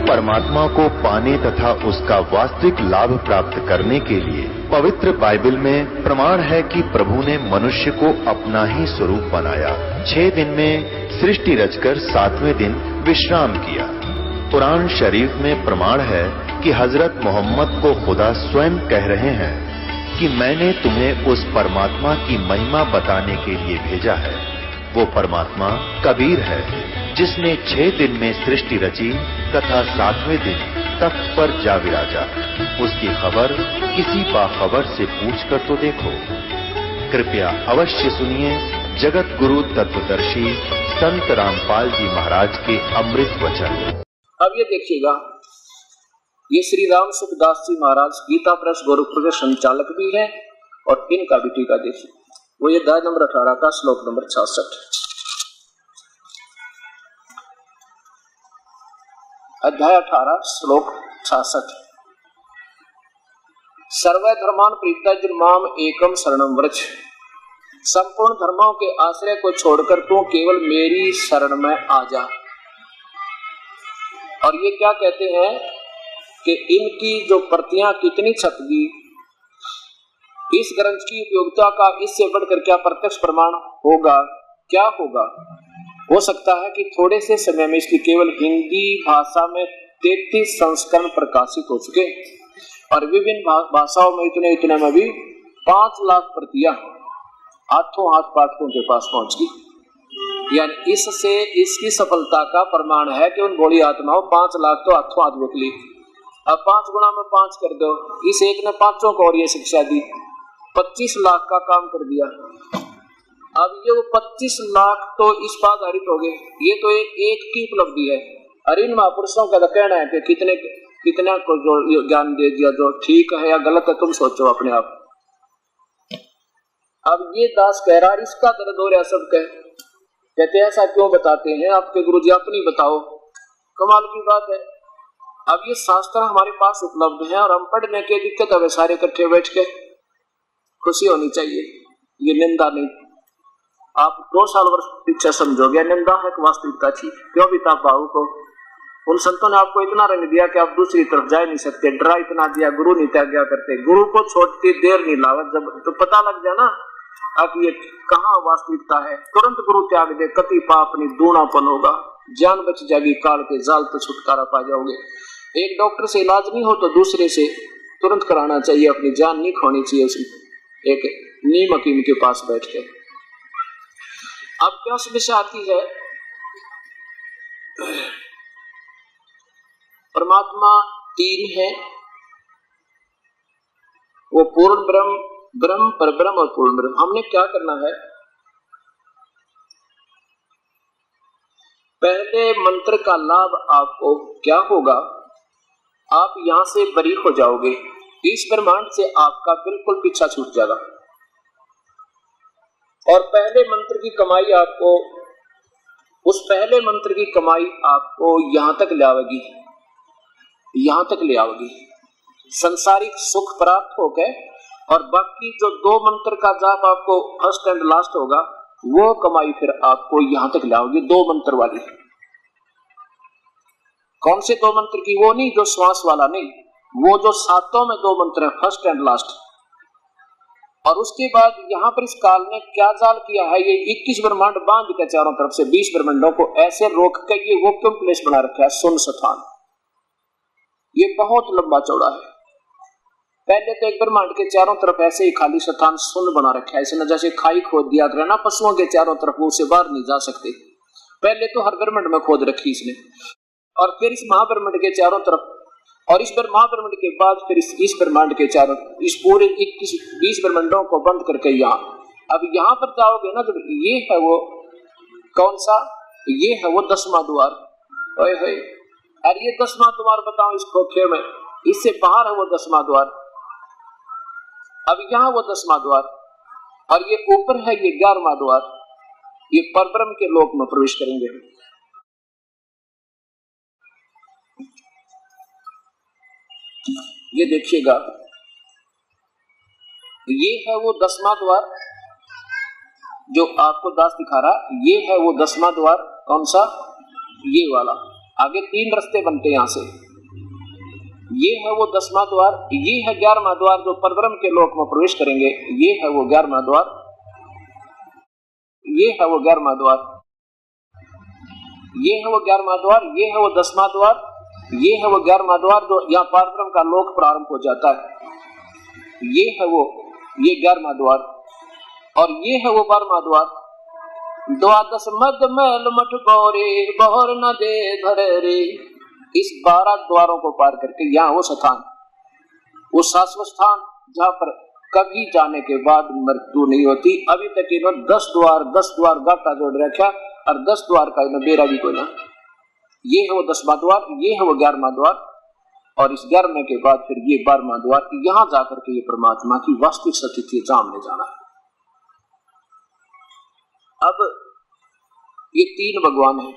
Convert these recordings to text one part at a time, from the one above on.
परमात्मा को पाने तथा उसका वास्तविक लाभ प्राप्त करने के लिए पवित्र बाइबल में प्रमाण है कि प्रभु ने मनुष्य को अपना ही स्वरूप बनाया। 6 दिन में सृष्टि रचकर 7वें दिन विश्राम किया। कुरान शरीफ में प्रमाण है कि हजरत मोहम्मद को खुदा स्वयं कह रहे हैं कि मैंने तुम्हें उस परमात्मा की महिमा बताने के लिए भेजा है। वो परमात्मा कबीर है जिसने 6 दिन में सृष्टि रची तथा 7वें दिन तख्त पर जा विराजा। उसकी खबर किसी बाखबर से पूछकर तो देखो। कृपया अवश्य सुनिए जगत गुरु तत्वदर्शी संत रामपाल जी महाराज के अमृत वचन। अब ये देखिएगा, ये श्री राम सुखदास जी महाराज गीता प्रेस गोरखपुर के संचालक भी हैं और इनका भी टीका देखिए। वो ये अध्याय नंबर 18 का श्लोक नंबर 66, अध्याय 18 श्लोक 66। सर्वे धर्मान प्रीतज माम एकम शरणम व्रज। संपूर्ण धर्मों के आश्रय को छोड़कर तू केवल मेरी शरण में आ जा। और ये क्या कहते हैं कि इनकी जो प्रतियां कितनी छपगी, इस ग्रंथ की उपयोगिता का इससे बढ़कर क्या प्रत्यक्ष प्रमाण होगा? क्या होगा? हो सकता है कि थोड़े से समय में इसकी केवल हिंदी भाषा में 33 संस्करण प्रकाशित हो चुके और विभिन्न भाषाओं में इतने में भी 5 लाख प्रतियां हाथों हाथ पाठकों के पास पहुंच गई। यानी इससे इसकी सफलता का प्रमाण है कि उन भोली आत्माओं 5 लाख तो हाथों हाथ देख ली। अब 5 गुना में 5 कर दो, इस एक ने 5 को और ये शिक्षा दी, 25 लाख का काम कर दिया। अब ये 25 लाख तो इस पर आधारित हो गए। ये तो एक की उपलब्धि है। और इन महापुरुषों का कहना है कि कितना को जो ज्ञान दे दिया, जो ठीक है या गलत है तुम सोचो अपने आप। अब ये दास कह रहा, इसका दर्द हो रहा सब कहते ऐसा क्यों बताते हैं आपके गुरुजी, अपनी बताओ। कमाल की बात है। अब ये शास्त्र हमारे पास उपलब्ध है और हम पढ़ने की दिक्कत है, सारे इकट्ठे बैठ के खुशी होनी चाहिए। ये निंदा नहीं। आप 2 साल वर्ष पीछे समझोगे निंदा है कि वास्तविकता थी। क्यों बीता भाव को उन संतों ने आपको इतना रंग दिया कि आप दूसरी तरफ जा नहीं सकते, डरा इतना दिया, गुरु नहीं त्याग करते। गुरु को छोड़ती देर नहीं लागत, जब तो पता लग जाए ना अब ये कहाँ वास्तविकता है, तुरंत गुरु त्याग दे, कति पाप नहीं दूनापन होगा, जान बच जाएगी, काल के जाल तो छुटकारा पा जाओगे। एक डॉक्टर से इलाज नहीं हो तो दूसरे से तुरंत कराना चाहिए, अपनी जान नहीं खोनी चाहिए उसमें, एक नीम हकीम के पास बैठ के। अब क्या समस्या आती है, परमात्मा 3 है, वो पूर्ण ब्रह्म, ब्रह्म परब्रह्म और पूर्ण ब्रह्म। हमने क्या करना है, पहले मंत्र का लाभ आपको क्या होगा, आप यहां से बरी हो जाओगे, इस ब्रह्मांड से आपका बिल्कुल पीछा छूट जाएगा। और पहले मंत्र की कमाई आपको, उस पहले मंत्र की कमाई आपको यहां तक ले आवेगी, यहां तक ले आवेगी, संसारिक सुख प्राप्त हो गए। और बाकी जो 2 मंत्र का जाप आपको फर्स्ट एंड लास्ट होगा, वो कमाई फिर आपको यहां तक ले आओगी, 2 मंत्र वाली। कौन से 2 मंत्र की? वो नहीं जो श्वास वाला नहीं, वो जो 7 में 2 मंत्र है, फर्स्ट एंड लास्ट। और उसके बाद यहाँ पर इस काल ने क्या जाल किया है, ये 21 ब्रह्मांड बांध के चारों तरफ से 20 ब्रह्मांडों को ऐसे रोक के ये वैक्यूम प्लेस बना रखा है, सुन स्थान। ये बहुत लंबा चौड़ा है। पहले तो एक ब्रह्मांड के चारों तरफ ऐसे ही खाली स्थान सुन बना रखा है, इसने जैसे खाई खोद दिया करे ना पशुओं के चारों तरफ, वो से बाहर नहीं जा सकते। पहले तो हर ब्रह्मांड में खोद रखी इसने, और फिर इस महाब्रह्मांड के चारों तरफ, और इस महाब्रह्मांड के बाद फिर इस ब्रह्मांड के चारों, इस पूरे 21-20 ब्रह्मांडों को बंद करके यहाँ। अब यहाँ पर जाओगे ना, जब ये है वो कौन सा, ये है वो 10वां द्वार। ओए होए, अरे ये 10वां द्वार बताओ इस खोखे में, इससे बाहर है वो 10वां द्वार। अब यहाँ वो 10वां द्वार, और ये ऊपर है ये 11वां द्वार। ये परब्रह्म के लोक में प्रवेश करेंगे। ये देखिएगा, ये है वो 10वां द्वार जो आपको दास दिखा रहा, ये है वो 10वां द्वार। कौन सा? ये वाला। आगे 3 रास्ते बनते यहां से। ये है वो 10वां द्वार, ये है 11वां द्वार जो परब्रह्म के लोक में प्रवेश करेंगे। ये है वो 11वां द्वार, ये है वो 11वां द्वार, ये है वो 11वां द्वार, ये है वो 10वां द्वार, ये है वो 11वां द्वार जो यहाँ परब्रह्म का लोक प्रारंभ हो जाता है। ये है वो, ये 11वां द्वार, और ये है वो 12वां द्वार। द्वादश मद मैल मठ गौरे बहर न दे धर रे। इस 12 द्वारों को पार करके यहाँ वो स्थान, वो शाश्वत स्थान जहाँ पर कभी जाने के बाद मृत्यु नहीं होती। अभी तक इन्होंने 10 द्वार गाटा जोड़ रखा, और 10 द्वार का इन्होंने बेरा भी कोई ना। ये है वो 10वां द्वार, ये है वो 11वां द्वार, और इस 11वें के बाद फिर ये 12वां द्वार। यहाँ जाकर के ये परमात्मा की वास्तविक स्थिति सामने जाना है। अब ये 3 भगवान हैं।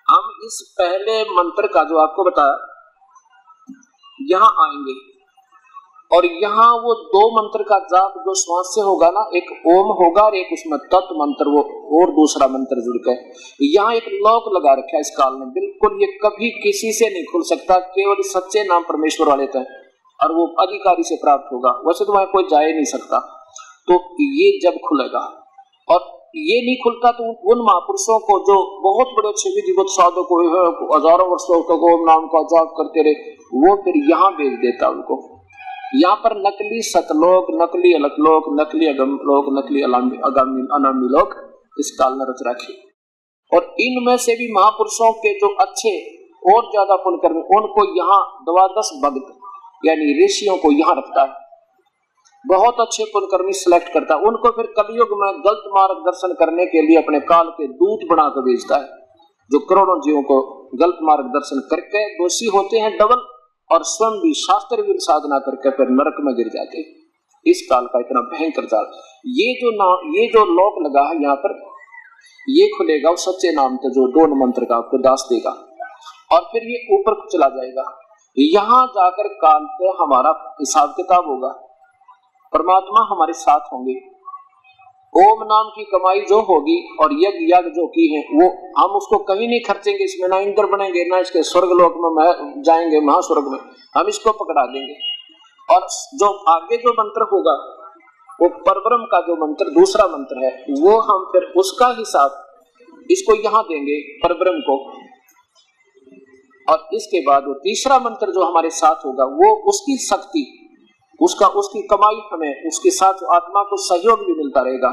हम इस पहले मंत्र का जो आपको बताया यहां आएंगे, और यहाँ वो 2 मंत्र का जाप जो श्वास से होगा ना, एक ओम होगा और एक उसमें तत् मंत्र वो और दूसरा मंत्र जुड़ के, यहाँ एक लॉक लगा रखा है इस काल में। बिल्कुल ये कभी किसी से नहीं खुल सकता, केवल सच्चे नाम परमेश्वर वाले थे, और वो अधिकारी से प्राप्त होगा। वैसे तो वहां कोई जा ही नहीं सकता। तो ये जब खुलेगा, और ये नहीं खुलता तो उन महापुरुषों को जो बहुत बड़े अच्छे विधिवत साधक को हजारों वर्षों तक ओम नाम का जाप करते रहे, वो फिर यहाँ भेज देता उनको। यहाँ पर नकली सतलोक, नकली अलकलोक, नकली अगमलोक, नकली अगामी अनामी लोक इस काल ने रच रखे। और इनमें से भी महापुरुषों के जो अच्छे और ज्यादा पुण्यकर्मी, उनको यहाँ 12 भक्त यानी ऋषियों को यहाँ रखता है। बहुत अच्छे पुण्यकर्मी सिलेक्ट करता है, उनको फिर कलयुग में गलत मार्ग दर्शन करने के लिए अपने काल के दूत बनाकर भेजता है, जो करोड़ों जीवों को गलत मार्ग दर्शन करके दोषी होते हैं डबल, और स्वयं भी शास्त्र भी साधना करके फिर नरक में गिर जाते हैं। इस काल का इतना भयंकर जाल। ये जो लोक लगा है यहाँ पर, ये खुलेगा उस सच्चे नाम से जो 2 मंत्र का आपको दास देगा, और फिर ये ऊपर चला जाएगा। यहाँ जाकर काल पे हमारा हिसाब किताब होगा, परमात्मा हमारे साथ होंगे। ओम नाम की कमाई जो होगी और यज्ञ याग जो की है, वो हम उसको कहीं नहीं खर्चेंगे। इसमें ना इंद्र बनेंगे, ना इसके स्वर्ग लोक में जाएंगे, महास्वर्ग में हम इसको पकड़ा देंगे। और जो आगे जो मंत्र होगा वो परब्रह्म का जो मंत्र दूसरा मंत्र है, वो हम फिर उसका हिसाब इसको यहाँ देंगे परब्रह्म को, और इसके बाद वो तीसरा मंत्र जो हमारे साथ होगा वो उसकी शक्ति, उसकी कमाई, हमें उसके साथ आत्मा को सहयोग भी मिलता रहेगा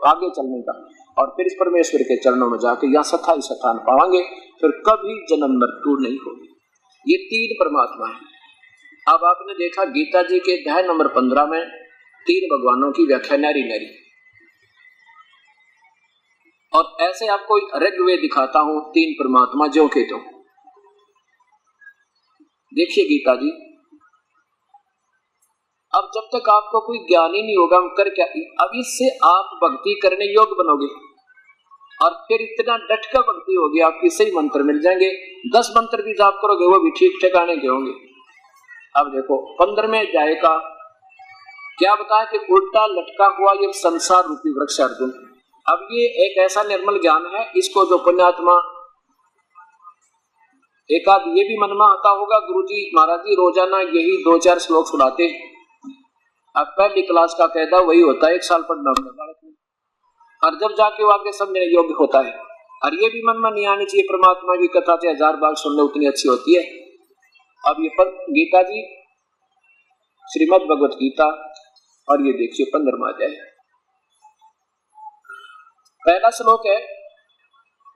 आगे चलने का। और फिर इस परमेश्वर के चरणों में जाके यहाँ स्थायी स्थान पाएंगे, फिर कभी जन्म मृत्यु नहीं होगी। ये 3 परमात्मा है। अब आपने देखा गीता जी के अध्याय नंबर 15 में 3 भगवानों की व्याख्या नारी नारी, और ऐसे आपको ऋग्वेद दिखाता हूं 3 परमात्मा जो के तो देखिए गीता जी। अब जब तक आपको कोई ज्ञान ही नहीं होगा, हम कर क्या, अब इससे आप भक्ति करने योग्य बनोगे, और फिर इतना डट कर भक्ति होगी, आपकी सही मंत्र मिल जाएंगे। 10 मंत्र भी जाप करोगे वो भी ठीक ठिकाने के होंगे। अब देखो 15वें अध्याय का क्या बताया कि उल्टा लटका हुआ ये संसार रूपी वृक्ष अर्जुन। अब ये एक ऐसा निर्मल ज्ञान है, इसको जो पुण्यात्मा एक आध ये भी मन में आता होगा, गुरुजी महाराज जी रोजाना यही 2-4 श्लोक सुनाते। अब पहली क्लास का कहता वही होता है, 1 साल पढ़ना बालक में, और जब जाके वो आगे समझने योग्य होता है। और ये भी मन में नहीं आनी चाहिए परमात्मा की कथा चाहे 1000 बार सुनने उतनी अच्छी होती है। अब ये गीता जी, श्रीमद् भगवत गीता, और ये देखिए 15वां अध्याय, पहला श्लोक है,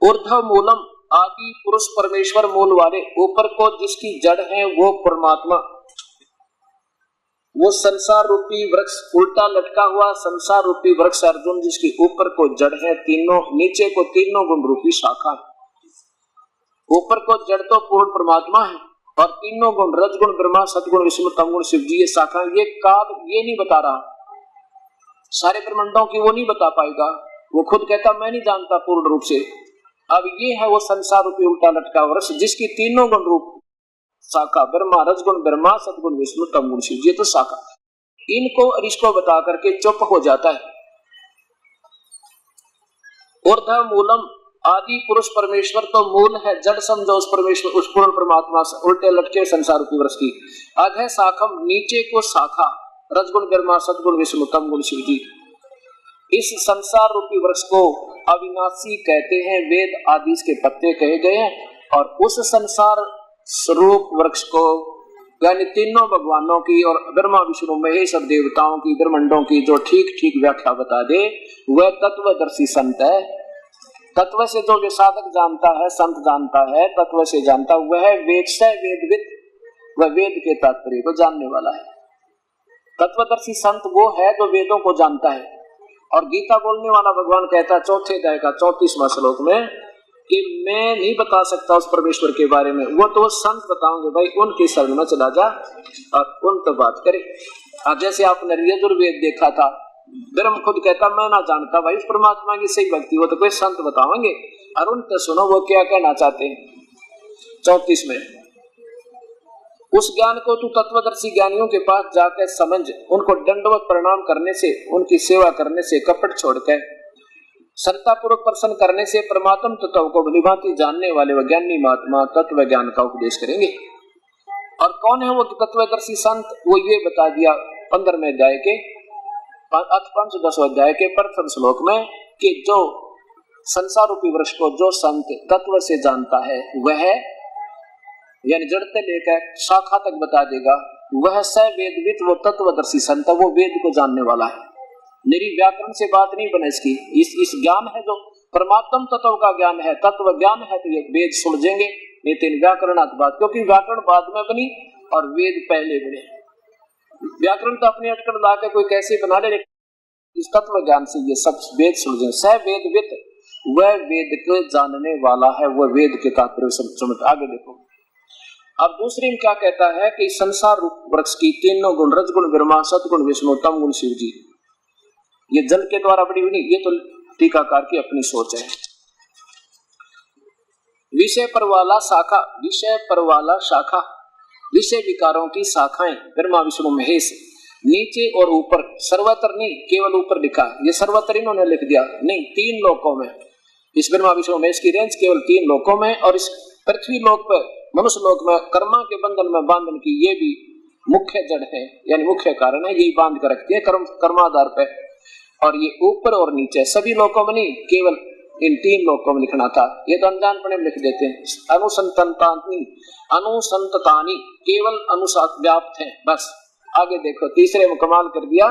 ऊर्ध्व मूलम, आदि पुरुष परमेश्वर मूल वाले, ऊपर को जिसकी जड़ है वो परमात्मा, वो संसार रूपी वृक्ष, उल्टा लटका हुआ संसार रूपी वृक्ष अर्जुन, जिसकी ऊपर को जड़ है तीनों, नीचे को तीनों गुण रूपी शाखा है। ऊपर को जड़ तो पूर्ण परमात्मा है, और तीनों गुण रजगुण ब्रह्मा, सतगुण विष्णु, तमगुण शिव जी, ये शाखा। ये काल ये नहीं बता रहा, सारे ब्रह्मांडों की वो नहीं बता पाएगा, वो खुद कहता मैं नहीं जानता पूर्ण रूप से। अब ये है वो संसार रूपी उल्टा लटका वृक्ष, जिसकी तीनों गुण रूप शाखा, ब्रह्मा, रजगुण ब्रह्मा, सतगुण विष्णु, तमगुण शिव, ये तो शाखा। इनको और इसको बता करके चुप हो जाता है। ऊर्ध्व मूलम, आदि पुरुष परमेश्वर तो मूल है, जड़ समझो उस परमेश्वर, उस पूर्ण परमात्मा से उल्टे लटके संसार रूपी वृक्ष की। अधः शाखम, नीचे को शाखा, रजगुण ब्रह्मा सदगुण विष्णु तम गुण शिव जी। इस संसार रूपी वृक्ष को अविनाशी कहते हैं, वेद आदि के पत्ते कहे गए हैं। और उस संसार स्वरूप वृक्ष को यानी तीनों भगवानों की और ब्रह्मा विष्णु महेश और देवताओं की, ब्रह्मांडों की जो ठीक ठीक व्याख्या बता दे, वह तत्वदर्शी संत है। तत्व से जो साधक जानता है, संत जानता है, तत्व से जानता, वह वेद से वेदविद, वह वेद के तात्पर्य को जानने वाला है। तत्वदर्शी संत वो है जो वेदों को जानता है। और गीता बोलने वाला भगवान कहता है 4th अध्याय का 34वां श्लोक में कि मैं नहीं बता सकता उस परमेश्वर के बारे में, वो तो संत बताओगे, भाई उनकी शरण में चला जा और उन तो बात करे। अब जैसे आपने यजुर्वेद देखा था, ब्रह्म खुद कहता मैं ना जानता, भाई उस परमात्मा की सही भक्ति हो तो कोई संत बताएंगे, और उनसे सुनो वो क्या कहना चाहते हैं। 34 में उस ज्ञान को तू तत्वदर्शी ज्ञानियों के पास जाकर समझ, उनको दंडवत प्रणाम करने से, उनकी सेवा करने से, कपट छोड़कर सरलता पूर्वक प्रसन्न करने से परमात्म तत्व को भलीभांति जानने वाले व ज्ञानी महात्मा तत्व ज्ञान का उपदेश करेंगे। और कौन है वो तत्वदर्शी संत, वो ये बता दिया 15वें अध्याय के 5-10 अध्याय के प्रथम श्लोक में कि जो संसार रूपी वृक्ष को जो संत तत्व से जानता है, वह यानी जड़ से लेकर शाखा तक बता देगा, वह स वेदविद, वो तत्वदर्शी संत, वो वेद को जानने वाला है। मेरी व्याकरण से बात नहीं बने इसकी, इस ज्ञान है जो परमात्म तत्व का ज्ञान है, तत्व ज्ञान है, तो ये वेद सुलझेंगे, नहीं तो व्याकरणात् बात, क्योंकि व्याकरण बाद में बनी और वेद पहले बने। व्याकरण तो अपनी अटकल ला के कोई कैसे बना ले, इस तत्व ज्ञान से ये सब वेद सुलझे। स वेदविद, वह वेद को जानने वाला है, वह वेद के तात्पर्य समझ। आगे देखो, अब दूसरी में क्या कहता है कि संसार रूप वृक्ष की तीनों गुण, रजगुण ब्रह्मा सतगुण विष्णु तम गुण शिव जी, ये जल के द्वारा बड़ी हुई, ये तो टीकाकार की अपनी सोच है। विषय पर वाला शाखा, विषय पर वाला शाखा, विषय विकारों की शाखाएं ब्रह्मा विष्णु महेश, नीचे और ऊपर, सर्वत्र नहीं केवल ऊपर लिखा, ये सर्वत्र इन्होंने लिख दिया नहीं, 3 लोकों में। इस ब्रह्मा विष्णु महेश की रेंज केवल 3 लोकों में, और इस पृथ्वी लोक पर, मनुष्य लोक में कर्मा के बंधन में बांधन की ये भी मुख्य जड़ है, यानी मुख्य कारण है, यही बांध कर रखती है कर्माधार पे। और ये ऊपर और नीचे सभी लोकों में नहीं, केवल इन 3 लोकों में लिखना था, ये तो अनजानपने में लिख देते हैं। अनुसंततानी केवल अनुसात व्याप्त है, बस। आगे देखो, तीसरे में कमाल कर दिया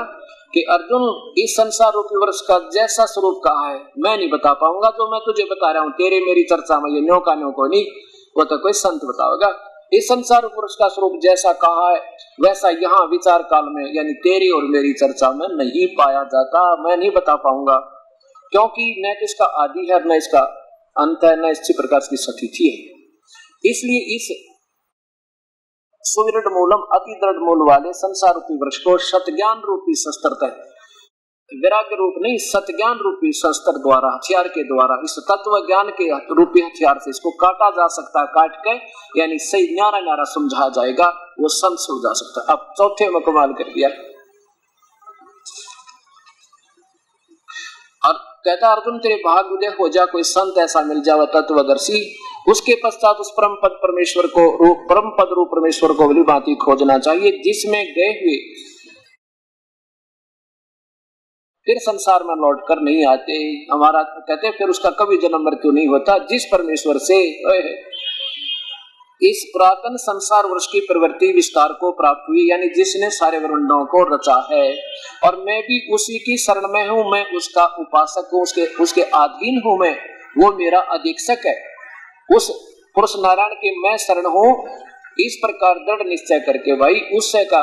कि अर्जुन, इस संसार रूपी वृक्ष का जैसा स्वरूप कहा है मैं नहीं बता पाऊंगा, जो मैं तुझे बता रहा हूँ तेरे मेरी चर्चा में, ये न्यों का न्यों को नहीं, वो तो कोई संत बताओगा। इस संसार पुरुष का स्वरूप जैसा कहा है वैसा यहाँ विचार काल में यानी तेरी और मेरी चर्चा में नहीं पाया जाता, मैं नहीं बता पाऊंगा, क्योंकि न तो इसका आदि है न इसका अंत है, न इसी प्रकार की सतिथि है। इसलिए इस सुदृढ़ मूलम अति दृढ़ मूल वाले संसार रूपी वृक्ष को सतज्ञान रूपी शस्त्र, वैराग्य रूप नहीं सतज्ञान रूपी शस्त्र द्वारा, हथियार के द्वारा, इस तत्व ज्ञान के रूपी हथियार से इसको काटा जा सकता है, काट के यानी सही न्यारा न्यारा समझा जाएगा, वो संत समझा सकता है। अब चौथे में कमाल कर दिया और कहता अर्जुन तेरे भाग उदय हो जा, कोई संत ऐसा मिल जाए तत्वदर्शी, उसके पश्चात उस परम पद परमेश्वर को, परम पद रूप परमेश्वर को भली भांति खोजना चाहिए, जिसमें गए हुए फिर संसार में लौट कर नहीं आते। हमारा कहते फिर उसका कभी जन्म मृत्यु नहीं होता, जिस परमेश्वर से इस पुरातन संसार वर्ष की प्रवृत्ति विस्तार को प्राप्त हुई, यानी जिसने सारे ब्रह्मांडों को रचा है, और मैं भी उसी की शरण में हूँ, मैं उसका उपासक हूँ, उसके अधीन हूँ, मैं वो मेरा अधीक्षक है, उस पुरुष नारायण के मैं शरण हूँ। इस प्रकार दृढ़ निश्चय करके भाई उससे का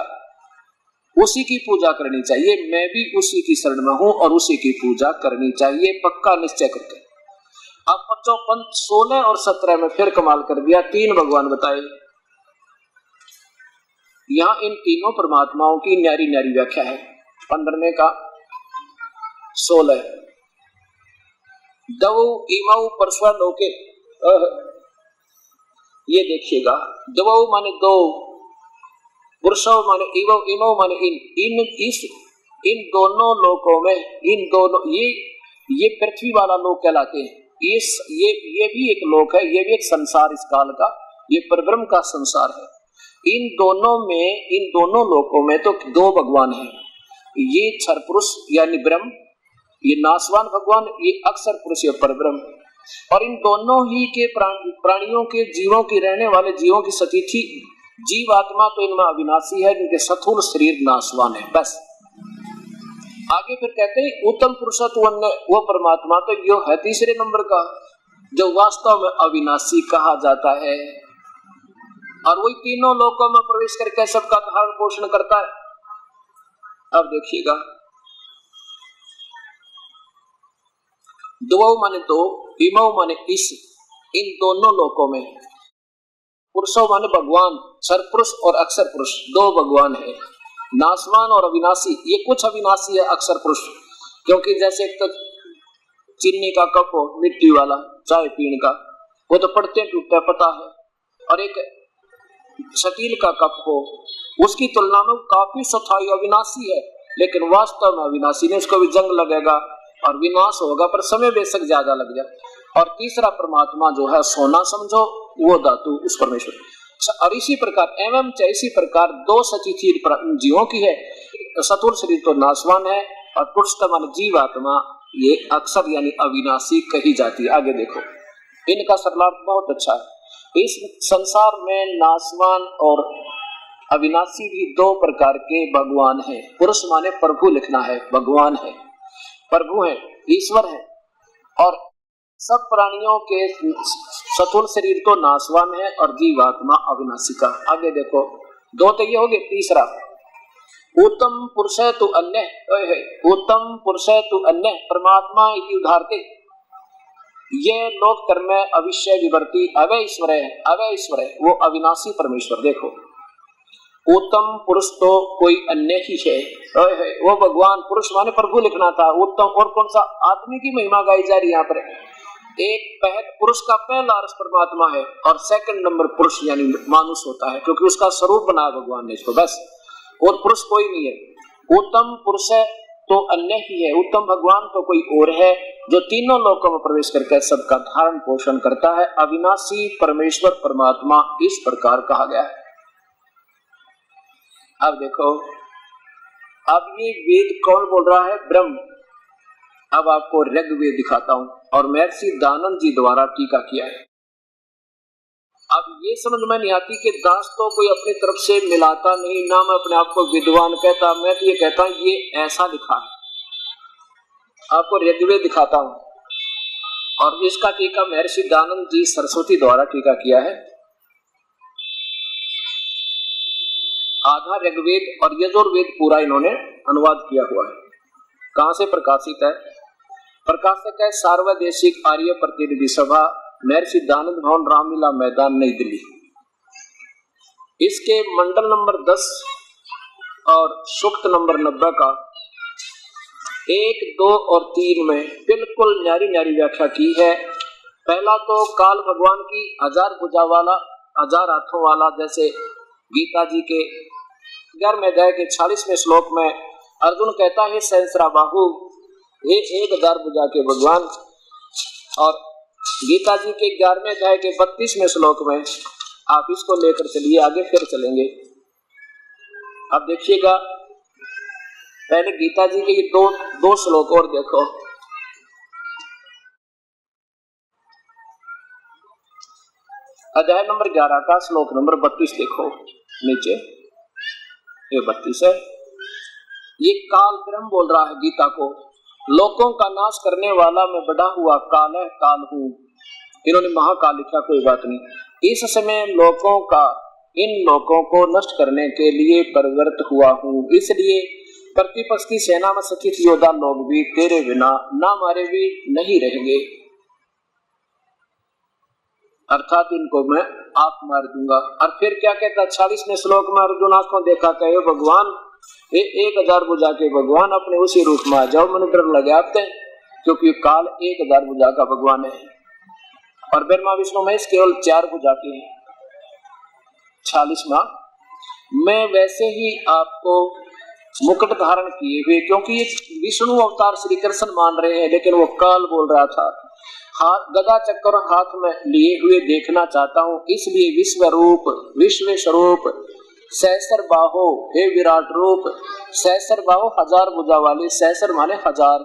उसी की पूजा करनी चाहिए, मैं भी उसी की शरण में हूँ और उसी की पूजा करनी चाहिए, पक्का निश्चय करके। अब 16 और 17 में फिर कमाल कर दिया, 3 भगवान बताए। यहाँ इन तीनों परमात्माओं की न्यारी न्यारी व्याख्या है। 15वें का 16 दवौ इमौ परस्वा लोके, ये देखिएगा, दवौ माने दो, पुरुषों माने इवो, इमो माने इन दोनों लोकों में, इन दोनों ये पृथ्वी वाला लोक कहलाते हैं, ये भी एक लोक है, ये भी एक संसार इस काल का, ये परब्रह्म का संसार है। इन दोनों लोकों में तो दो भगवान हैं, ये क्षर पुरुष यानी ब्रह्म, ये नासवान भगवान, ये अक्षर पुरुष या परब्रह्म। और इन दोनों ही के प्राणियों के जीवों की रहने वाले जीवों की सतीथि जीव आत्मा तो इनमें अविनाशी है, जिनके स्थूल शरीर नासवान है। बस आगे फिर कहते हैं उत्तम पुरुषत्व वो परमात्मा तो यो है तीसरे नंबर का, जो वास्तव में अविनाशी कहा जाता है, और वही तीनों लोकों में प्रवेश करके सबका धारण पोषण करता है। अब देखिएगा, दो माने दो, इमो माने इस, इन दोनों लोकों में पुरुषों माने भगवान, क्षर पुरुष और अक्षर पुरुष, दो भगवान है, नासवान और अविनाशी। ये कुछ अविनाशी है अक्षर पुरुष, क्योंकि जैसे एक तो चीनी का कप हो मिट्टी वाला चाय पीने का, वो तो पड़ते टूटते पता है, और एक स्टील का कप हो उसकी तुलना में काफी स्थायी अविनाशी है, लेकिन वास्तव में अविनाशी नहीं, उसको भी जंग लगेगा और विनाश होगा, पर समय बेशक ज्यादा लग जाए। और तीसरा परमात्मा जो है सोना समझो, वो धातु उस परमेश्वर। और इसी प्रकार एवं इसी प्रकार दो सचिथि जीवों की है, सतुर शरीर तो नासवान है और पुरुषतम जीव आत्मा ये अक्षर यानी अविनाशी कही जाती है। आगे देखो, इनका सरलार्थ बहुत अच्छा है। इस संसार में नासवान और अविनाशी भी दो प्रकार के भगवान हैं। पुरुष माने प्रभु लिखना है, भगवान है, प्रभु है, ईश्वर है, और सब प्राणियों के स्थूल शरीर तो नासवान है और जीवात्मा अविनाशी का। आगे देखो, दो तो ये हो गए, तीसरा उत्तम पुरुष तु अन्य, उत्तम पुरुष तु अन्य परमात्मा इति उदाहरते, ये लोक कर्म अविश्य विवर्ती अवय ईश्वर है, अवय ईश्वर है, वो अविनाशी परमेश्वर। देखो, उत्तम पुरुष तो कोई अन्य ही है, वो भगवान, पुरुष माने प्रभु लिखना था, उत्तम और कौन सा आदमी की महिमा गाई जा रही यहाँ पर। एक पुरुष का पहला अर्थ परमात्मा है और सेकंड नंबर पुरुष यानी मानुष होता है, क्योंकि उसका स्वरूप बनाया भगवान ने इसको, बस, और पुरुष कोई नहीं है। उत्तम पुरुष है तो अन्य ही है, उत्तम भगवान तो कोई और है, जो तीनों लोकों में प्रवेश करके सबका धारण पोषण करता है। अविनाशी परमेश्वर परमात्मा इस प्रकार कहा गया है। अब देखो, अब ये वेद कौन बोल रहा है? ब्रह्म। अब आपको ऋग्वेद दिखाता हूं, और महर्षि दानंद जी द्वारा टीका किया है। अब ये समझ में नहीं आती कि दास तो कोई अपनी तरफ से मिलाता नहीं, ना मैं अपने आप को विद्वान कहता, मैं तो ये कहता हूं ये ऐसा लिखा है। आपको ऋग्वेद दिखाता हूं, और इसका टीका महर्षि दानंद जी सरस्वती द्वारा टीका किया है। आधा ऋग्वेद और यजुर्वेद पूरा इन्होंने अनुवाद किया हुआ है। कहां से प्रकाशित है? प्रकाशक है सार्वदेशिक आर्य प्रतिनिधि सभा, महर्षि दानंद भवन, रामलीला मैदान, नई दिल्ली। इसके मंडल नंबर 10 और सूक्त नंबर 90 का 1, 2 और 3 में बिल्कुल न्यारी न्यारी व्याख्या की है। पहला तो काल भगवान की 1000 भुजा वाला, 1000 हाथों वाला, जैसे गीता जी के 11वें अध्याय के 40वें श्लोक में अर्जुन कहता है सहस्राबाहु, ये 1000 भुजा के भगवान। और गीता जी के 11वें अध्याय के 32वें श्लोक में आप इसको लेकर चलिए, आगे फिर चलेंगे। अब देखिएगा, पहले गीता जी के ये दो श्लोक और देखो। अध्याय नंबर 11 का श्लोक नंबर 32 देखो नीचे, ये 32 है। ये काल ब्रह्म बोल रहा है गीता को, लोकों का नाश करने वाला मैं बड़ा हुआ काल है, काल हूँ। इन्होंने महाकाल लिखा, कोई बात नहीं। इस समय लोकों का, इन लोकों को नष्ट करने के लिए परिवर्त हुआ हूँ, इसलिए प्रतिपक्ष की सेना में सचित योद्धा लोग भी तेरे बिना ना मारे भी नहीं रहेंगे, अर्थात इनको मैं आप मार दूंगा। और फिर क्या कहता 40वें श्लोक में, अर्जुन को देखा कहे भगवान 1000 भुजा के भगवान अपने उसी रूप में आ जाओ, मन डर लगे आपते, क्योंकि काल 1000 भुजा का भगवान है और ब्रह्मा विष्णु महेश केवल 4 भुजा के हैं। 40वां, मैं वैसे ही आपको मुकुट धारण किए हुए, क्योंकि ये विष्णु अवतार श्री कृष्ण मान रहे हैं, लेकिन वो काल बोल रहा था हाथ गदा चक्कर हाथ में लिए हुए देखना चाहता हूँ, इसलिए विश्व रूप विश्व स्वरूप सहस्र बाहो हे विराट रूप। सहस्र बाहो 1000 भुजा वाले, सहस्र माने 1000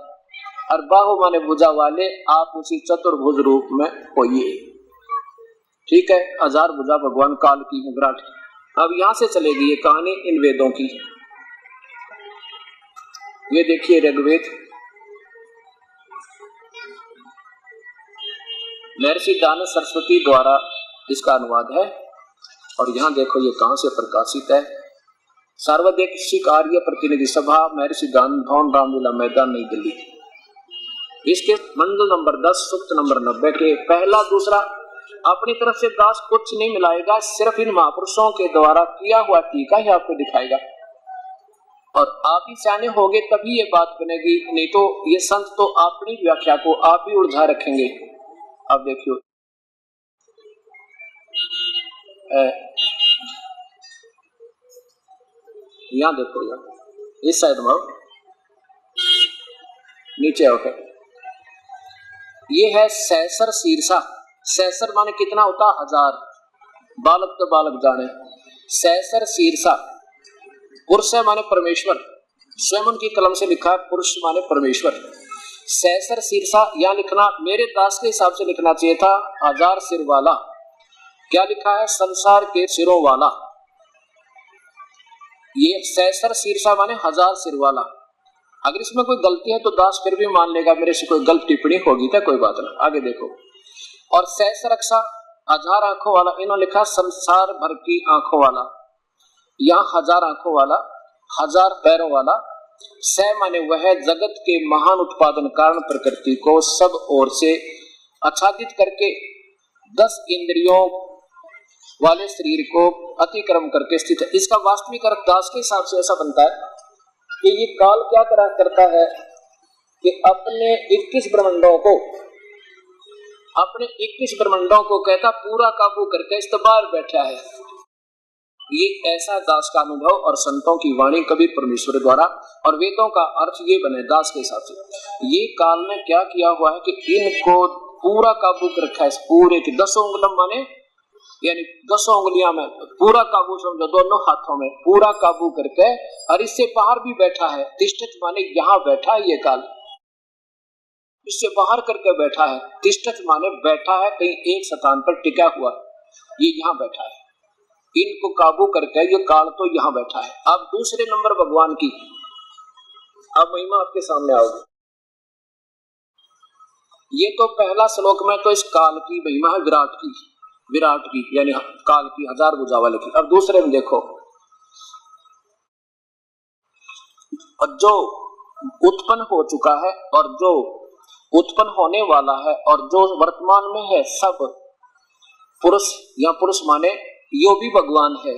और बाहु माने भुजा वाले, आप उसी चतुर्भुज रूप में होइए। ठीक है, 1000 भुजा भगवान काल की है, विराट की। अब यहां से चलेगी ये कहानी इन वेदों की। ये देखिए ऋग्वेद, महर्षि दानव सरस्वती द्वारा इसका अनुवाद है। और यहाँ देखो ये कहां से प्रकाशित है। सार्वदेशिक आर्य प्रतिनिधि सभा, महर्षि दान भवन, रामलीला मैदान, नई दिल्ली। इसके मंडल नंबर 10 सूक्त नंबर 90 के पहला दूसरा अपनी तरफ से दास कुछ नहीं मिलाएगा, सिर्फ इन महापुरुषों के द्वारा किया हुआ टीका ही आपको दिखाएगा। और आप ही सियाने होगे तभी ये बात बनेगी, नहीं तो ये संत तो अपनी व्याख्या को आप ही उलझा रखेंगे। अब देखियो यहाँ देखो, यहाँ इस साइड में नीचे आओ। ये है सहस्र शीर्षा। सहस्र माने कितना होता, 1000, बालक तो बालक जाने। सहस्र शीर्षा, पुरुष माने परमेश्वर, स्वयं उनकी कलम से लिखा है, पुरुष माने परमेश्वर। सहस्र शीर्षा यहाँ लिखना मेरे दास के हिसाब से लिखना चाहिए था 1000 सिर वाला। क्या लिखा है, संसार के सिरों वाला। ये सहस्र शीर्षा माने 1000 सिर वाला। अगर इसमें कोई गलती है तो दास फिर भी मान लेगा मेरे से कोई गलत टिप्पणी होगी तो कोई बात नहीं, आगे देखो। और सहस्र रक्षा 1000 आंखों वाला, इन्होंने लिखा संसार भर की आंखों वाला। यहाँ 1000 आंखों वाला, 1000 पैरों वाला। सह माने वह जगत के महान उत्पादन कारण प्रकृति को सब ओर से आच्छादित करके 10 इंद्रियों वाले शरीर को अतिक्रम करके स्थित है। इसका वास्तविक अर्थ दास के हिसाब से ऐसा बनता है कि ये काल क्या करता है कि अपने 21 ब्रह्मंडों को कहता पूरा काबू करके इस्तबार बैठा है। ये ऐसा दास का अनुभव और संतों की वाणी कबीर परमेश्वर द्वारा, और वेदों का अर्थ ये बने दास के हिसाब से। ये काल में क्या किया हुआ है कि इनको पूरा काबू कर रखा है, पूरे के 10 उंगलम माने यानी 10 उंगलियां में पूरा काबू, समझो दोनों हाथों में पूरा काबू करके, और इससे बाहर भी बैठा है। तिष्ठत माने यहाँ बैठा है ये काल, इससे बाहर करके बैठा है। तिष्ठत माने बैठा है, कहीं एक स्थान पर टिका हुआ, ये यहाँ बैठा है। इनको काबू करके ये काल तो यहाँ बैठा है। अब दूसरे नंबर भगवान की, अब महिमा आपके सामने आओगी। ये तो पहला श्लोक में तो इस काल की महिमा है विराट की यानी काल की 1000 भुजा वाले की। अब दूसरे में देखो, जो उत्पन्न हो चुका है और जो उत्पन्न होने वाला है और जो वर्तमान में है, सब पुरुष या पुरुष माने यो भी भगवान है।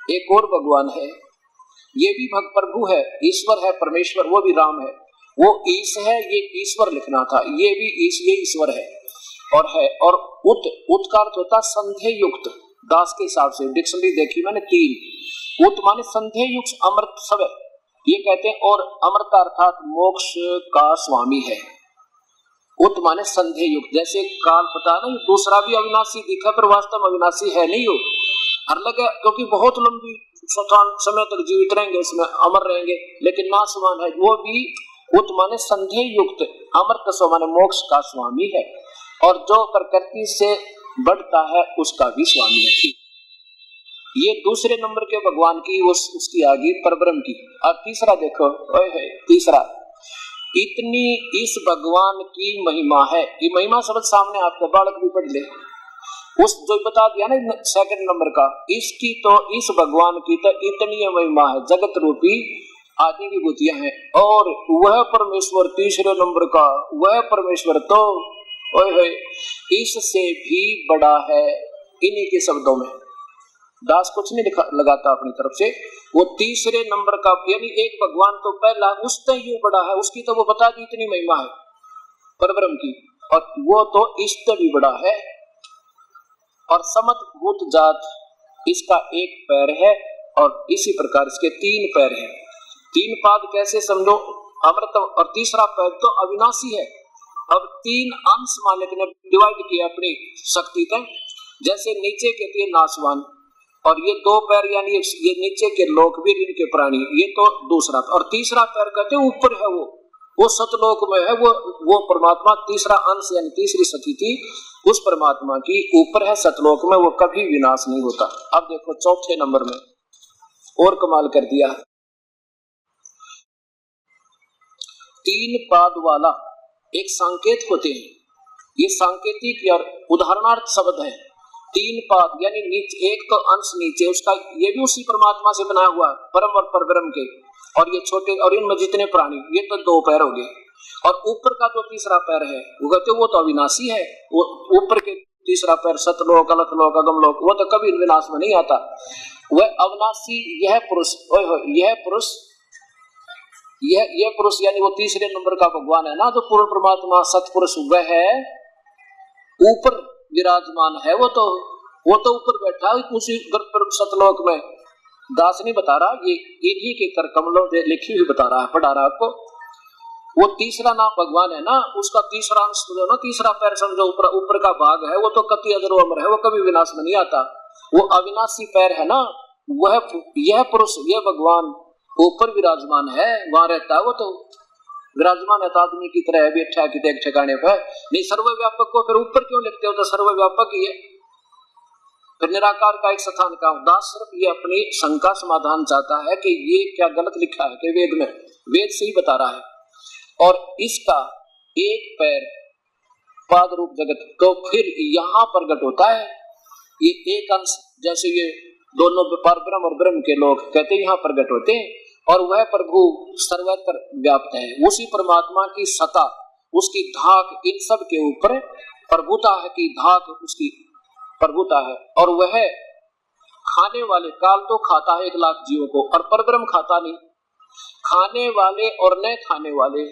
एक और भगवान है, ये भी प्रभु है, ईश्वर है, परमेश्वर, वो भी राम है। वो ईश है, ये ईश्वर लिखना था, ये भी ये ईश्वर है। और उत का अर्थ होता संधेय युक्त। दास के हिसाब से डिक्शनरी देखी मैंने 3। उत माने संधेय युक्त, अमृत सब ये कहते हैं, और अमृत अर्थात मोक्ष का स्वामी है। उत माने संधेय युक्त। जैसे काल पता नहीं दूसरा भी अविनाशी दिखा पर वास्तव में अविनाशी है नहीं, हो हर लगे, क्योंकि बहुत लंबी समय तक जीवित रहेंगे, इसमें अमर रहेंगे, लेकिन नाशवान है। वो भी उत माने संधेय युक्त, अमृत स्व माने मोक्ष का स्वामी है, और जो प्रकृति से बढ़ता है उसका भी स्वामी है। ये दूसरे नंबर के भगवान की उसकी आगे परब्रह्म की। अब तीसरा देखो, तीसरा इतनी इस भगवान की महिमा है। ये महिमा शब्द सामने आपका बालक भी पढ़ ले, उस जो बता दिया ना सेकंड नंबर का, इसकी तो इस भगवान की तो इतनी महिमा है, जगत रूपी आदि विभूतियां हैं। और वह परमेश्वर तीसरे नंबर का, वह परमेश्वर तो इससे भी बड़ा है। इन्हीं के शब्दों में दास कुछ नहीं लगाता अपनी तरफ से, वो तीसरे नंबर का यानी एक भगवान तो पहला उससे यूं बड़ा है, उसकी तो वो बता दी इतनी महिमा है परब्रह्म की, और वो तो इससे भी बड़ा है। और समत भूत जात, इसका एक पैर है और इसी प्रकार इसके 3 पैर हैं। 3 पाद कैसे समझो, अमृत, और तीसरा पैर तो अविनाशी है, अब तीन अंश मालिक ने डिवाइड किया अपनी शक्ति तक। जैसे नीचे के थे नासवान, और ये दो पैर यानी ये नीचे के लोक भी इनके प्राणी, ये तो दूसरा। और तीसरा पैर कहते ऊपर है, वो सतलोक में है, वो परमात्मा तीसरा अंश यानी तीसरी शक्ति थी उस परमात्मा की ऊपर है सतलोक में, वो कभी विनाश नहीं होता। अब देखो चौथे नंबर में और कमाल कर दिया, तीन पाद वाला एक संकेत होते हैं, ये सांकेतिक और उदाहरणार्थ शब्द है। तीन पाद यानी नीचे, एक तो अंश नीचे उसका, ये भी उसी परमात्मा से बनाया हुआ है, परम और परब्रह्म के। और ये छोटे, और इनमें जितने प्राणी, ये तो दो पैर हो गए। और ऊपर का जो तीसरा पैर है वो कहते वो तो अविनाशी है, वो ऊपर के तीसरा पैर सतलोक, अलखलोक, अगमलोक, वो तो कभी विनाश में नहीं आता, वह अविनाशी। यह पुरुष, यह पुरुष, यह पुरुष यानी वो तीसरे नंबर का भगवान है ना, जो पूर्ण परमात्मा सतपुरुष, वह है ऊपर विराजमान है। वो तो ऊपर बैठा है उसी सतलोक में। दास नहीं बता रहा, ये इन्हीं के कर कमलों में लिखी हुई बता रहा है, पढ़ा रहा आपको। वो तीसरा नाम भगवान है ना, उसका तीसरा अंश जो ना, तीसरा पैर समझो, ऊपर का भाग है, वो तो कति अजर अमर है, वो कभी विनाश में नहीं आता, वो अविनाशी पैर है ना। वह यह पुरुष, यह भगवान ऊपर विराजमान है, वहां रहता है, वो तो विराजमान है, आदमी की तरह है, बैठा किसी एक ठिकाने पर नहीं। सर्वव्यापक को फिर ऊपर क्यों लिखते हो, तो सर्वव्यापक ही है। फिर निराकार का एक स्थान का दास सिर्फ ये अपनी शंका समाधान चाहता है कि ये क्या गलत लिखा है कि वेद में, वेद से ही बता रहा है। और इसका एक पैर पाद रूप जगत, तो फिर यहाँ प्रकट होता है ये एक अंश, जैसे ये दोनों परब्रह्म और ब्रह्म के लोग कहते हैं यहाँ प्रकट होते हैं। और वह प्रभु सर्वत्र व्याप्त है, उसी परमात्मा की सत्ता, उसकी धाक इन सब के ऊपर प्रभुता है, की धाक उसकी प्रभुता है। और वह खाने वाले, काल तो खाता है 1 लाख जीवों को, और परब्रह्म खाता नहीं। खाने वाले और न खाने वाले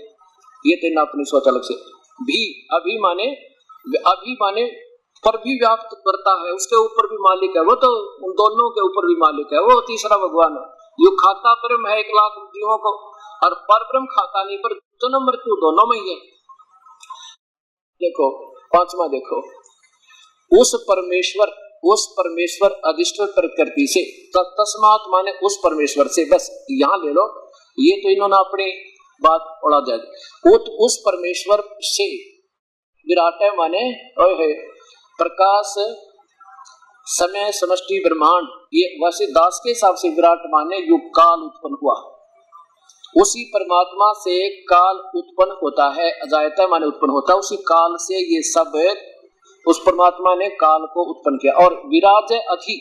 ये तीन अपनी सोच अलग से भी, अभी माने पर भी व्याप्त करता है, उसके ऊपर भी मालिक है, वो तो उन दोनों के ऊपर भी मालिक है, वो तीसरा भगवान है। यो खाता ब्रह्म है 1 लाख जीवों को, और परब्रह्म खाता नहीं, पर जन्म मृत्यु दोनों में ही है। देखो पांचवा, देखो उस परमेश्वर अधिष्ठ प्रकृति से, तस्मात माने उस परमेश्वर से, बस यहाँ ले लो, ये तो इन्होंने अपनी बात उड़ा जाए। उस परमेश्वर से विराट है माने प्रकाश, समय, समष्टि, ब्रह्मांड, ये वैसे दास के हिसाब से विराट माने युग काल उत्पन्न हुआ। उसी परमात्मा से काल उत्पन्न होता है, अजायता माने उत्पन्न होता है, उसी काल से ये सब उस परमात्मा ने काल को उत्पन्न किया। और विराज अधि,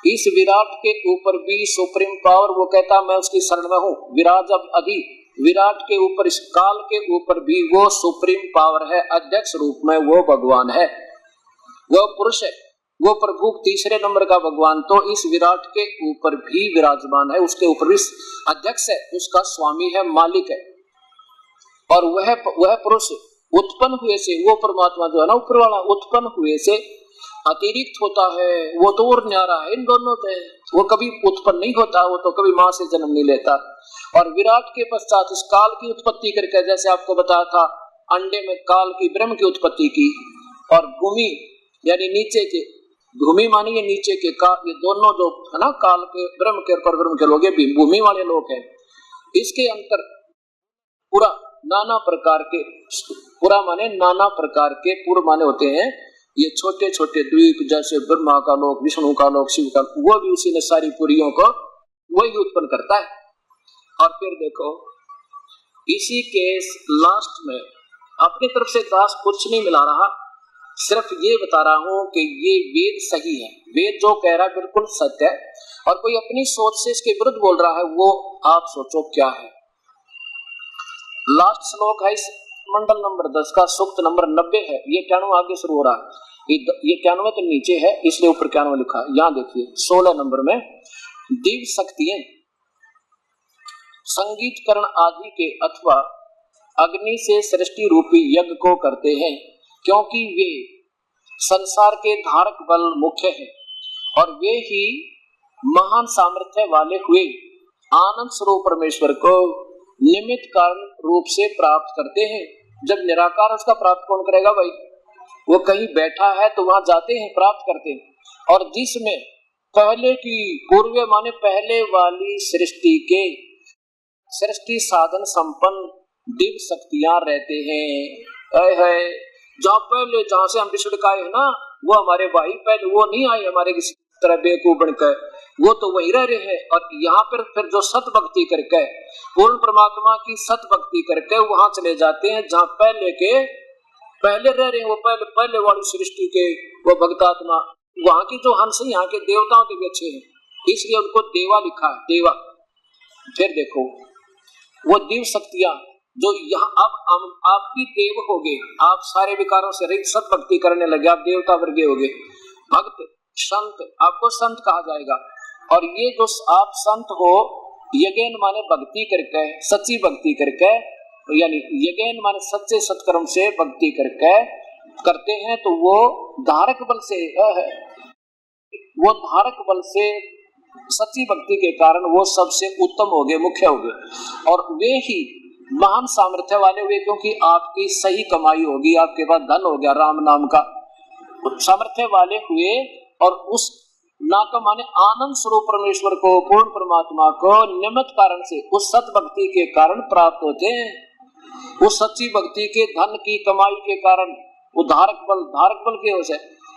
इस विराट के ऊपर भी सुप्रीम पावर, वो कहता मैं उसकी शरण में हूँ। विराज अधि, विराट के ऊपर, इस काल के ऊपर भी वो सुप्रीम पावर है, अध्यक्ष रूप में वो भगवान है, वो पुरुष है, वो प्रभु तीसरे नंबर का भगवान तो इस विराट के ऊपर भी विराजमान है, उसके ऊपर भी अध्यक्ष है, उसका स्वामी है, मालिक है। और वह पुरुष उत्पन्न हुए से, वो परमात्मा जो है ना ऊपर वाला, उत्पन्न हुए से अतिरिक्त होता है, वो तो और न्यारा है इन दोनों से, वो कभी उत्पन्न नहीं होता, वो तो कभी माँ से जन्म नहीं लेता। और विराट के पश्चात इस काल की उत्पत्ति करके, जैसे आपको बताया था अंडे में काल की ब्रह्म की उत्पत्ति की, और भूमि यानी नीचे के, भूमि मानी ये नीचे के का, ये दोनों जो है ना काल के ब्रह्म के परब्रह्म के लोग, ये भूमि वाले लोग हैं। इसके अंतर पूरा नाना प्रकार के, पूरा माने नाना प्रकार के, पूर्व माने होते हैं ये छोटे छोटे द्वीप, जैसे ब्रह्मा का लोक, विष्णु का लोक, शिव का, वो भी उसी ने सारी पुरियों को वही उत्पन्न करता है। और फिर देखो इसी के लास्ट में अपनी तरफ से दास कुछ नहीं मिला रहा, सिर्फ ये बता रहा हूं कि ये वेद सही है, वेद जो कह रहा है बिल्कुल सत्य है, और कोई अपनी सोच से इसके विरुद्ध बोल रहा है, वो आप सोचो क्या है। लास्ट श्लोक है इस मंडल नंबर 10 का, सूक्त नंबर 90 है, ये 91 आगे शुरू हो रहा है, ये 91 तो नीचे है इसलिए ऊपर 91 लिखा है। यहाँ देखिए 16 नंबर में, दिव्य शक्तियां संगीतकरण आदि के अथवा अग्नि से सृष्टि रूपी यज्ञ को करते हैं, क्योंकि वे संसार के धारक बल मुख्य हैं, और वे ही महान सामर्थ्य वाले हुए आनंद स्वरूप परमेश्वर को निमित्त कारण रूप से प्राप्त करते हैं। जब निराकार उसका प्राप्त कौन करेगा भाई? वो कहीं बैठा है तो वहां जाते हैं, प्राप्त करते हैं। और जिसमें पहले की पूर्व माने पहले वाली सृष्टि के सृष्टि साधन संपन्न दिव्य शक्तियां रहते हैं। है जहाँ पहले जहाँ से हम विश्व का है ना, वो हमारे भाई पहले वो नहीं आए हमारे किसी तरह बेवकूफ बनकर, वो तो वही रह रहे हैं। और यहाँ पर फिर जो सत भक्ति करके पूर्ण परमात्मा की सत भक्ति करके वहां चले जाते हैं जहाँ पहले रह रहे हैं, वो पहले वाली सृष्टि के वो भक्तात्मा। वहां की जो हंस यहाँ के देवताओं के भी अच्छे हैं, इसलिए उनको देवा लिखा है, देवा। फिर देखो वो दिव्य शक्तियां जो यहाँ अब आपकी देव हो गए, आप सारे विकारों से रहित सत भक्ति करने लगे, आप देवता वर्गे हो गए, भक्त संत, आपको संत कहा जाएगा। और ये जो आप संत हो, यज्ञ माने भक्ति करके, सच्ची भक्ति करके, यानी यज्ञ माने सच्चे सत्कर्म से भक्ति करके करते हैं, तो वो धारक बल से वो धारक बल से सच्ची भक्ति के कारण वो सबसे उत्तम हो गए, मुख्य हो गए। और वे ही महान सामर्थ्य वाले हुए, क्योंकि आपकी सही कमाई होगी, आपके पास धन हो गया, राम नाम का सामर्थ्य वाले हुए। और उस ना का माने आनंद स्वरूप परमेश्वर को, पूर्ण परमात्मा को निमित्त कारण से उस सत भक्ति के कारण प्राप्त होते हैं। उस सच्ची भक्ति के धन की कमाई के कारण वो धारक बल के हो से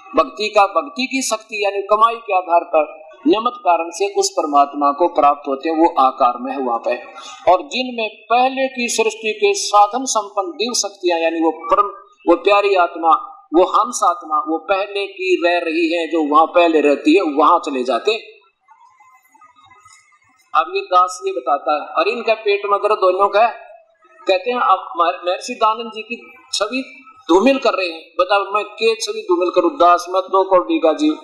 भक्ति की शक्ति यानी कमाई के आधार पर निमित्त कारण से उस परमात्मा को प्राप्त होते हैं, वो आकार में है वहां पे। और जिनमें पहले की सृष्टि के साधन संपन्न दिव्य शक्तियां यानी वो परम, वो प्यारी आत्मा, वो हंस आत्मा, वो पहले की रह रही है, जो वहां पहले रहती है, वहां चले जाते। अब ये दास ये बताता है, और इनका पेट में दर्द दोनों का, कहते हैं अब महर्षि दानंद जी की छवि धूमिल कर रहे हैं। बताओ मैं के छवि धूमिल करूं, दास मत दो कौड़ी का जीव।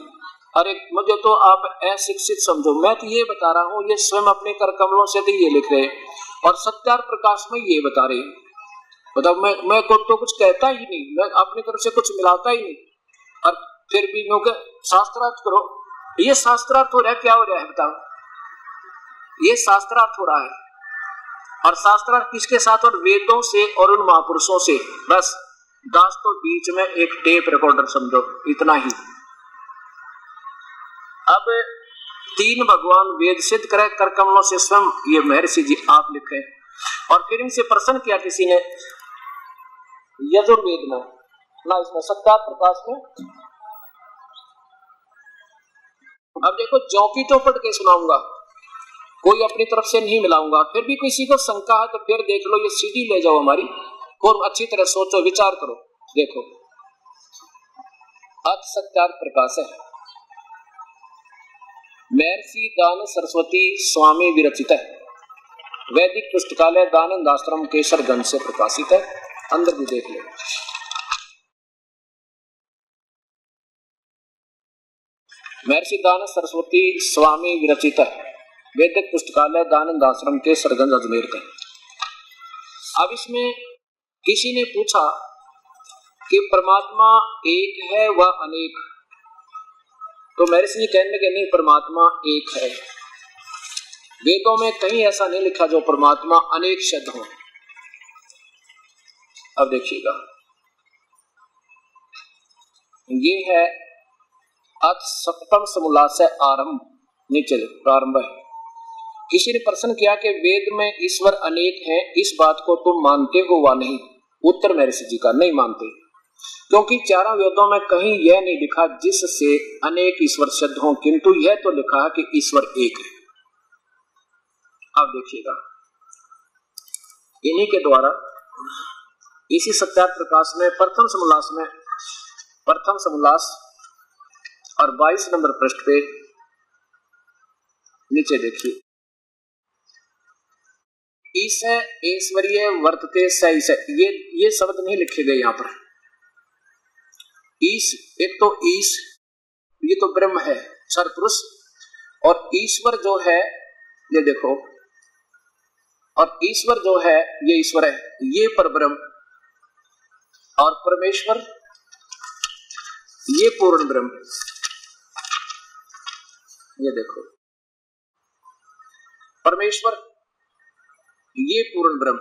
अरे मुझे तो आप अशिक्षित समझो, मैं तो ये बता रहा हूँ, ये स्वयं अपने कर कमलों से तो ये लिख रहे हैं और सत्यार प्रकाश में ये बता रहे हैं। बताओ मैं को तो कुछ कहता ही नहीं, मैं अपनी तरफ से कुछ मिलाता ही नहीं, और फिर भी लोग शास्त्रार्थ करो। ये शास्त्रार्थ हो रहा है, क्या हो रहा है बताओ? ये शास्त्रार्थ हो रहा है, और शास्त्रार्थ किसके साथ? और वेदों से और उन महापुरुषों से। बस दास तो बीच में एक टेप रिकॉर्डर समझो, इतना ही। अब तीन भगवान वेद सिद्ध करे कर कमलों से स्वयं ये महर्षि जी आप लिखे, और फिर इनसे प्रश्न किया किसी ने यजुर्वेद में ना, इसमें सत्यार प्रकाश में। अब देखो चौकी तो पढ़ के सुनाऊंगा, कोई अपनी तरफ से नहीं मिलाऊंगा। फिर भी किसी को शंका है तो फिर देख लो, ये सीडी ले जाओ हमारी, और अच्छी तरह सोचो विचार करो। देखो आज सत्यार प्रकाश है, महर्षि दानंद सरस्वती स्वामी विरचित है, वैदिक पुस्तकालय दानंद आश्रम केसरगंज से प्रकाशित है। अंदर भी देख लो। महर्षि दानंद सरस्वती स्वामी विरचित है, वैदिक पुस्तकालय दानंद आश्रम केसरगंज अजमेर का। अब इसमें किसी ने पूछा कि परमात्मा एक है व अनेक, तो महर्षि जी कहने लगे नहीं, परमात्मा एक है। वेदों में कहीं ऐसा नहीं लिखा जो परमात्मा अनेक शब्द हो। अब देखिएगा, ये है अथ सप्तम समोल्लास से आरंभ, नीचे प्रारंभ है। किसी ने प्रश्न किया कि वेद में ईश्वर अनेक है, इस बात को तुम मानते हो वा नहीं? उत्तर महर्षि जी का नहीं मानते, क्योंकि चारों वेदों में कहीं यह नहीं लिखा जिससे अनेक ईश्वर सिद्ध हों, किंतु यह तो लिखा है कि ईश्वर एक है। अब देखिएगा, इन्हीं के द्वारा इसी सत्यार प्रकाश में प्रथम समोल्लास और 22 नंबर पृष्ठ पे नीचे देखिए, ईश ऐश्वर्य वर्तते स ईश, ये शब्द नहीं लिखे गए यहाँ पर। ईश, एक तो ईश ये तो ब्रह्म है सरपुरुष, और ईश्वर जो है ये देखो, और ईश्वर जो है ये ईश्वर है, ये परब्रह्म, और परमेश्वर ये पूर्ण ब्रह्म। ये देखो परमेश्वर ये पूर्ण ब्रह्म,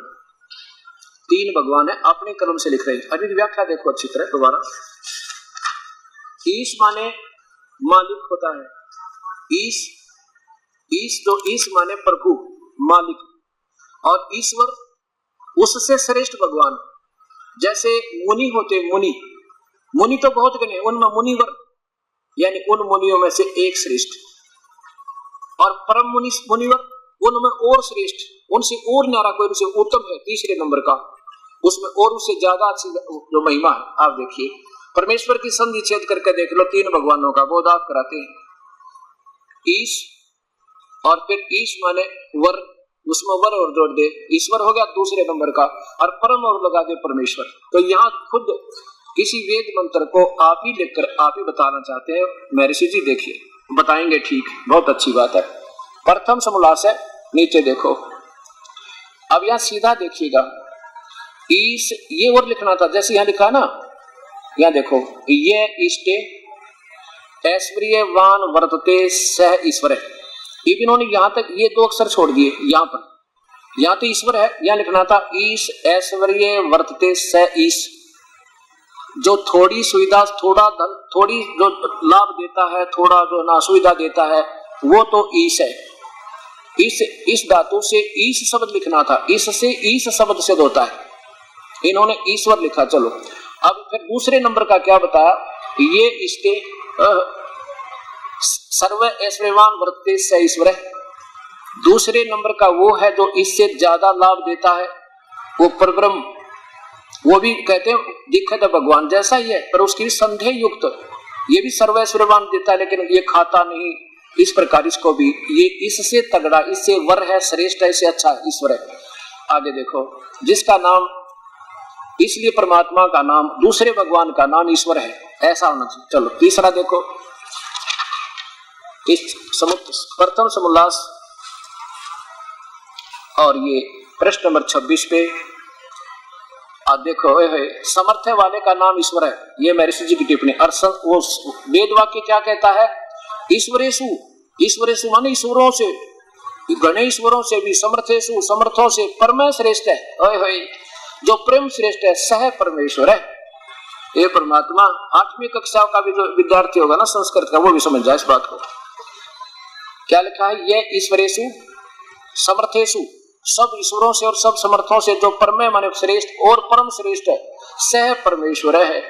तीन भगवान है, अपने कलम से लिख रहे हैं। अभी व्याख्या देखो अच्छी तरह दोबारा। ईश माने मालिक होता है, ईश जो ईश माने प्रभु मालिक, और ईश्वर उससे श्रेष्ठ भगवान। जैसे मुनि होते, मुनि तो बहुत गणे, उनमें मुनिवर यानी उन मुनियों में से एक श्रेष्ठ, और परम मुनिवर उनमें और श्रेष्ठ, उनसे और न्यारा कोई उनसे उत्तम है, तीसरे नंबर का, उसमें और उससे ज्यादा अच्छी जो महिमा है। आप देखिए परमेश्वर की संधि छेद करके देख लो, तीन भगवानों का बोध आप कराते हैं। ईश और फिर ईश माने वर, उसमें वर और जोड़ दे, ईश्वर हो गया दूसरे नंबर का, और परम और लगा दे परमेश्वर। तो यहाँ खुद किसी वेद मंत्र को आप ही लिखकर आप ही बताना चाहते हैं महर्षि जी। देखिए बताएंगे, ठीक, बहुत अच्छी बात है। प्रथम समोल्लास है, नीचे देखो। अब यहाँ सीधा देखिएगा, ईश ये और लिखना था, जैसे यहाँ लिखा ना, यहाँ देखो, ये इष्टे ऐश्वर्यवान वर्तते सह ईश्वर है। इन्होंने यहाँ तक ये दो अक्षर छोड़ दिए, यहाँ तो ईश्वर है, यहाँ लिखना था ईश ऐश्वर्य वर्तते सह ईश। जो थोड़ी सुविधा, थोड़ा धन, थोड़ी जो लाभ देता है, थोड़ा जो ना सुविधा देता है, वो तो ईश है। इस धातु से ईश शब्द लिखना था, इस से ईश शब्द सिद्ध होता है, इन्होंने ईश्वर लिखा। चलो अब फिर दूसरे नंबर का क्या बताया, ये इष्टे सर्व ऐश्वर्यवान वर्तते स ईश्वर है। दूसरे नंबर का वो है जो इससे ज्यादा लाभ देता है, वो परब्रह्म, वो भी कहते हैं दिखत भगवान जैसा ही है, पर उसकी भी संदेह युक्त, ये भी सर्व ऐश्वर्यवान देता है, लेकिन ये खाता नहीं, इस प्रकार इसको भी, ये इससे तगड़ा, इससे वर है, श्रेष्ठ है, इससे अच्छा ईश्वर है। आगे देखो, जिसका नाम, इसलिए परमात्मा का नाम, दूसरे भगवान का नाम ईश्वर है, ऐसा होना चाहिए। चलो तीसरा देखो, इस प्रथम समोल्लास और ये प्रश्न नंबर 26 पे आप देखो, समर्थ वाले का नाम ईश्वर है, ये महर्षि जी की टिप्पणी। और वो वेद वाक्य क्या कहता है, ईश्वरेषु, ईश्वरेषु माने ईश्वरों से, गणे ईश्वरों से भी, समर्थेषु समर्थों से परम श्रेष्ठ है, जो प्रेम श्रेष्ठ है, सह परमेश्वर है, ये परमात्मा। 8वीं कक्षा का भी जो विद्यार्थी होगा ना संस्कृत का, वो भी समझ जाए इस बात को। क्या लिखा है, ये ईश्वरेषु समर्थेषु, सब ईश्वरों से और सब समर्थों से, जो परम माने श्रेष्ठ और परम श्रेष्ठ है, सह परमेश्वर है।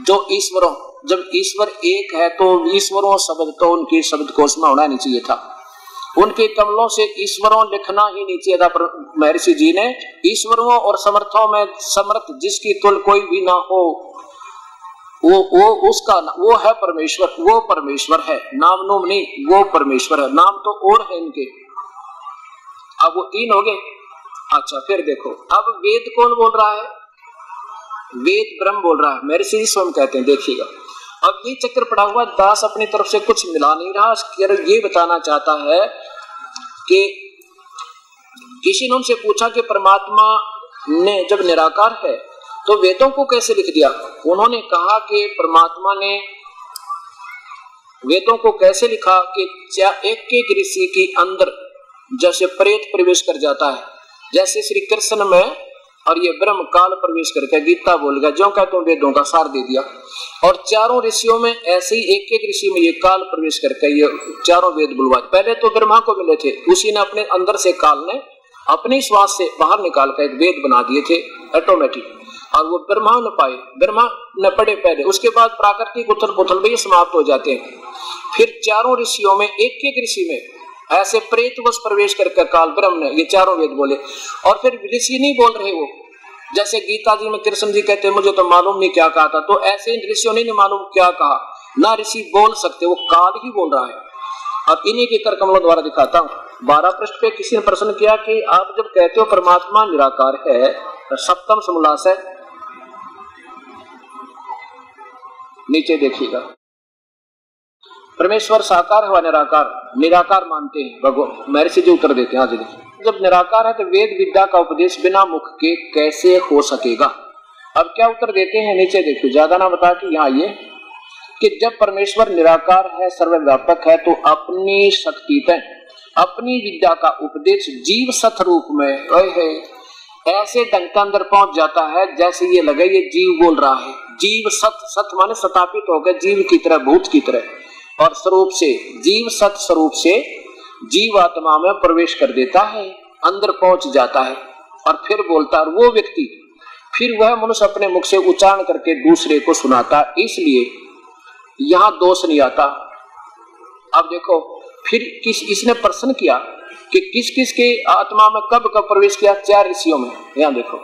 जो ईश्वरों, जब ईश्वर एक है तो ईश्वरों शब्द तो उनके शब्द कोश में होना नहीं चाहिए था, उनके कमलों से ईश्वरों लिखना ही नहीं चाहिए था। पर महर्षि जी ने ईश्वरों और समर्थों में समर्थ जिसकी तुल कोई भी ना हो, वो उसका वो है परमेश्वर, वो परमेश्वर है, नाम नूम नहीं, वो परमेश्वर है, नाम तो और है इनके। अब वो 3 हो गए। अच्छा फिर देखो, अब वेद कौन बोल रहा है, वेद ब्रह्म बोल रहा है, महर्षि जी स्वयं कहते हैं। देखिएगा अब ये चक्कर पड़ा हुआ, दास अपनी तरफ से कुछ मिला नहीं रहा, ये बताना चाहता है कि किसी ने उनसे पूछा कि परमात्मा ने जब निराकार है तो वेदों को कैसे लिख दिया। उन्होंने कहा कि परमात्मा ने वेदों को कैसे लिखा कि एक एक ऋषि के अंदर जैसे प्रेत प्रवेश कर जाता है, जैसे श्री कृष्ण में, और ये ब्रह्म काल प्रवेश करके गीता बोल गया, जो कहते हैं वेदों का सार दे दिया। और चारों ऋषियों में ऐसे ही एक एक ऋषि में ये काल प्रवेश करके ये चारों वेद बुलवाए। पहले तो ब्रह्मा को मिले थे, उसी ने अपने अंदर से, काल ने अपने श्वास से बाहर निकाल कर एक वेद बना दिए थे ऑटोमेटिक, और वो ब्रह्मा न पाए, ब्रह्मा न पढ़े पहले, उसके बाद प्राकृतिक उथल पुथल भी समाप्त हो जाते हैं। फिर चारों ऋषियों में एक एक ऋषि में ऐसे प्रेतवश प्रवेश करके काल ब्रह्म ने ये चारों वेद बोले। और फिर ऋषि नहीं बोल रहे वो, जैसे गीता जी में कृष्ण जी कहते हैं मुझे तो मालूम नहीं क्या कहा था, तो ऐसे ऋषियों ने नहीं मालूम क्या कहा, ना ऋषि बोल सकते, वो काल ही बोल रहा है। अब इन्हीं के कर कमलों द्वारा दिखाता हूँ। 12 पृष्ठ पे किसी ने प्रश्न किया कि आप जब कहते हो परमात्मा निराकार है, तो सप्तम समोल्लास है, नीचे देखिएगा, परमेश्वर साकार है, निराकार, निराकार मानते हैं भगवान। महर्षि जी उत्तर देते हैं, आज देखिए, जब निराकार है तो वेद विद्या का उपदेश बिना मुख के कैसे हो सकेगा। अब क्या उत्तर देते हैं, नीचे देखिए, ज्यादा ना बता के यहाँ ये कि जब परमेश्वर निराकार है, सर्वव्यापक है, तो अपनी शक्ति पे, अपनी विद्या का उपदेश जीव सत रूप में है, ऐसे ढंग के अंदर पहुंच जाता है जैसे ये लगे ये जीव बोल रहा है। जीव सत, सत माने स्थापित हो गए जीव की तरह, भूत की तरह, और स्वरूप से जीव सत स्वरूप से जीव आत्मा में प्रवेश कर देता है, अंदर पहुंच जाता है और फिर बोलता है। और वो व्यक्ति फिर वह मनुष्य अपने मुख से उच्चारण करके दूसरे को सुनाता, इसलिए यहां दोष नहीं आता। अब देखो फिर इसने प्रश्न किया कि किस किस के आत्मा में कब कब प्रवेश किया? 4 ऋषियों में। यहां देखो,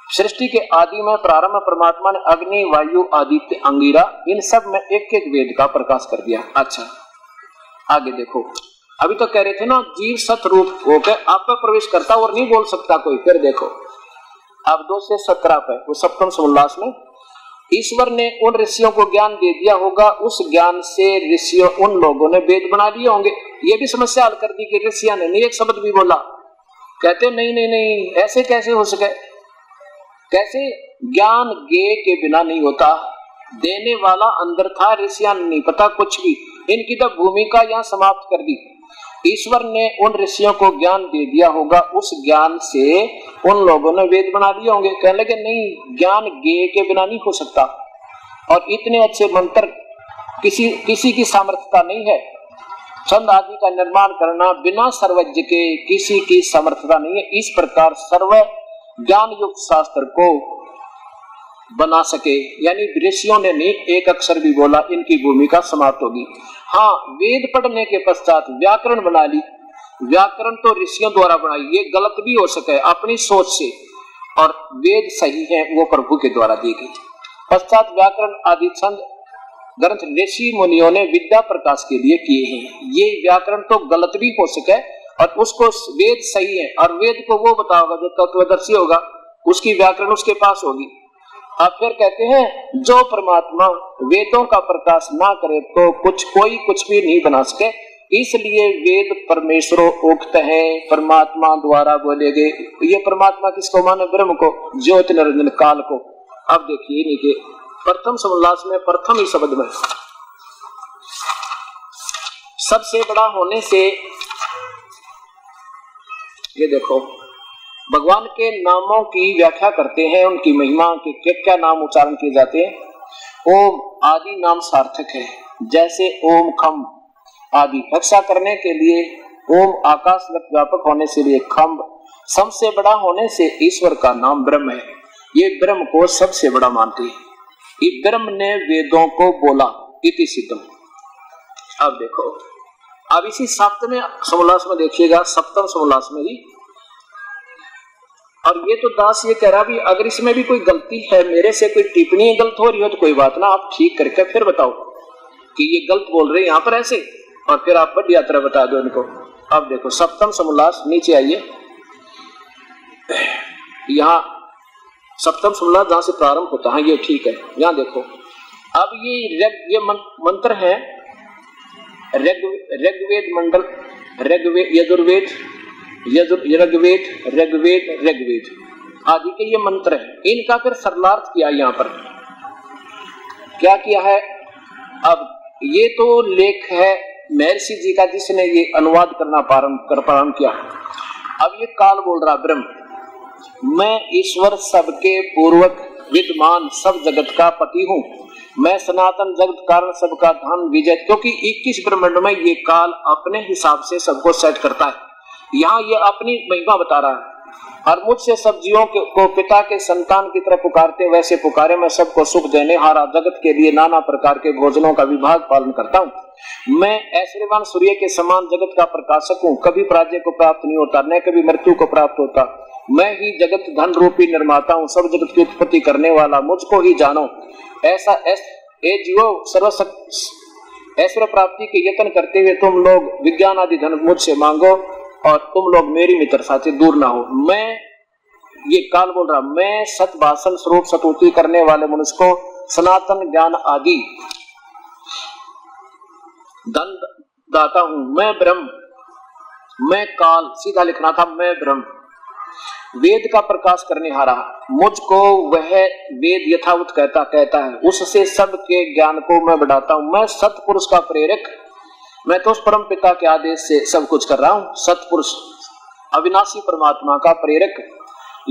सृष्टि के आदि में प्रारंभ परमात्मा ने अग्नि, वायु, आदित्य, अंगिरा, इन सब में एक एक वेद का प्रकाश कर दिया। अच्छा आगे देखो, अभी तो कह रहे थे ना जीव सत रूप होकर आप पर प्रवेश करता और नहीं बोल सकता कोई। फिर देखो अब 2 से 17 पे वो सप्तम सोमोल्लास में, ईश्वर ने उन ऋषियों को ज्ञान दे दिया होगा, उस ज्ञान से ऋषियों उन लोगों ने वेद बना लिए होंगे। ये भी समस्या हल कर दी कि ऋषियों ने नहीं एक शब्द भी बोला। कहते नहीं नहीं नहीं, ऐसे कैसे हो सके? कैसे? ज्ञान ज्ञेय के बिना नहीं होता, देने वाला अंदर था, ऋषियों ने नहीं पता कुछ भी। इनकी तो भूमिका यहाँ समाप्त कर दी। ईश्वर ने उन ऋषियों को ज्ञान दे दिया होगा, उस ज्ञान से उन लोगों ने वेद बना दिए होंगे। कहने लगे नहीं, ज्ञान ज्ञेय के बिना नहीं हो सकता, और इतने अच्छे मंत्र किसी की सामर्थ्यता नहीं है। छंद आदि का निर्माण करना बिना सर्वज्ञ के किसी की सामर्थ्यता नहीं है। इस प्रकार सर्व ज्ञान युक्त शास्त्र को बना सके, यानी ऋषियों ने नहीं एक अक्षर भी बोला, इनकी भूमिका समाप्त होगी। हाँ, वेद पढ़ने के पश्चात व्याकरण बना ली, व्याकरण तो ऋषियों द्वारा बनाई, ये गलत भी हो सके अपनी सोच से, और वेद सही है वो प्रभु के द्वारा दी गई। पश्चात व्याकरण आदि छंद ग्रंथ ऋषि मुनियों ने विद्या प्रकाश के लिए किए हैं। ये व्याकरण तो गलत भी हो सके और उसको वेद सही है, और वेद को वो बताओगा जो तत्वदर्शी होगा, उसकी व्याकरण उसके पास होगी। अब फिर कहते हैं जो परमात्मा वेदों का प्रकाश ना करे तो कोई कुछ भी नहीं बना सके, इसलिए वेद परमेश्वरों उक्त है, परमात्मा द्वारा बोले गए। ये परमात्मा किसको माने? ब्रह्म को, ज्योति निरंजन काल को। अब देखिए इनके प्रथम सोमोल्लास में प्रथम ही शब्द में सबसे बड़ा होने से, ये देखो भगवान के नामों की व्याख्या करते हैं, उनकी महिमा के क्या क्या नाम उच्चारण किए जाते हैं। ओम आदि नाम सार्थक है, जैसे ओम खम आदि रक्षा करने के लिए, ओम आकाश व्यापक होने से लिए खम्भ, सबसे बड़ा होने से ईश्वर का नाम ब्रह्म है। ये ब्रह्म को सबसे बड़ा मानते हैं। ये ब्रह्म ने वेदों को बोला, इति सिद्धम। अब देखो, अब इसी सप्तम सोमोल्लास में देखिएगा, सप्तम सोमोल्लास में ही, और ये तो दास ये कह रहा भी अगर इसमें भी कोई गलती है, मेरे से कोई टिप्पणी गलत हो रही हो तो कोई बात ना, आप ठीक करके फिर बताओ कि ये गलत बोल रहे हैं यहाँ पर ऐसे, और फिर आप बढ़िया तरह बता दो इनको। अब देखो सप्तम सोमोल्लास, नीचे आइए, यहाँ सप्तम सोमोल्लास जहाँ से प्रारंभ होता है ये ठीक है। यहाँ देखो अब ये मंत्र है ऋग्वेद मंडल, ऋग्वेद, यजुर्वेद, ऋग्वेद आदि के ये मंत्र है। इनका फिर सरलार्थ किया यहाँ पर, क्या किया है? अब ये तो लेख है महर्षि जी का, जिसने ये अनुवाद करना प्रारंभ किया। अब ये काल बोल रहा, ब्रह्म, मैं ईश्वर सबके पूर्वक विद्यमान सब जगत का पति हूँ, मैं सनातन जगत कारण सबका धन विजय। क्योंकि 21 ब्रह्मांड में ये काल अपने हिसाब से सबको सेट करता है। यहाँ ये अपनी महिमा बता रहा है, और मुझसे सब जीवों को पिता के संतान की तरफ पुकारते वैसे पुकारे, मैं सबको सुख देने हारा जगत के लिए नाना प्रकार के भोजनों का विभाग पालन करता हूँ। मैं ऐश्वर्यवान सूर्य के समान जगत का प्रकाशक हूँ, कभी पराजय को प्राप्त नहीं होता, न कभी मृत्यु को प्राप्त होता। मैं ही जगत धन रूपी निर्माता हूँ, सब जगत की उत्पत्ति करने वाला, मुझको ही जानो। ऐसा जीवो ऐश्वर्य प्राप्ति के यत्न करते हुए तुम लोग विज्ञान आदि धन मुझसे मांगो, और तुम लोग मेरी मित्रता से दूर ना हो। मैं, ये काल बोल रहा, मैं सत भाषण स्वरूप सतुति करने वाले मनुष्य को सनातन ज्ञान आदि धन दाता हूं। मैं ब्रह्म, मैं काल, सीधा लिखना था, मैं ब्रह्म, वेद का प्रकाश करने हारा, मुझको वह वेद यथावत कहता है, उससे सबके ज्ञान को मैं बढ़ाता हूं। मैं सतपुरुष का प्रेरक, मैं तो उस परम पिता के आदेश से सब कुछ कर रहा हूं। सतपुरुष अविनाशी परमात्मा का प्रेरक,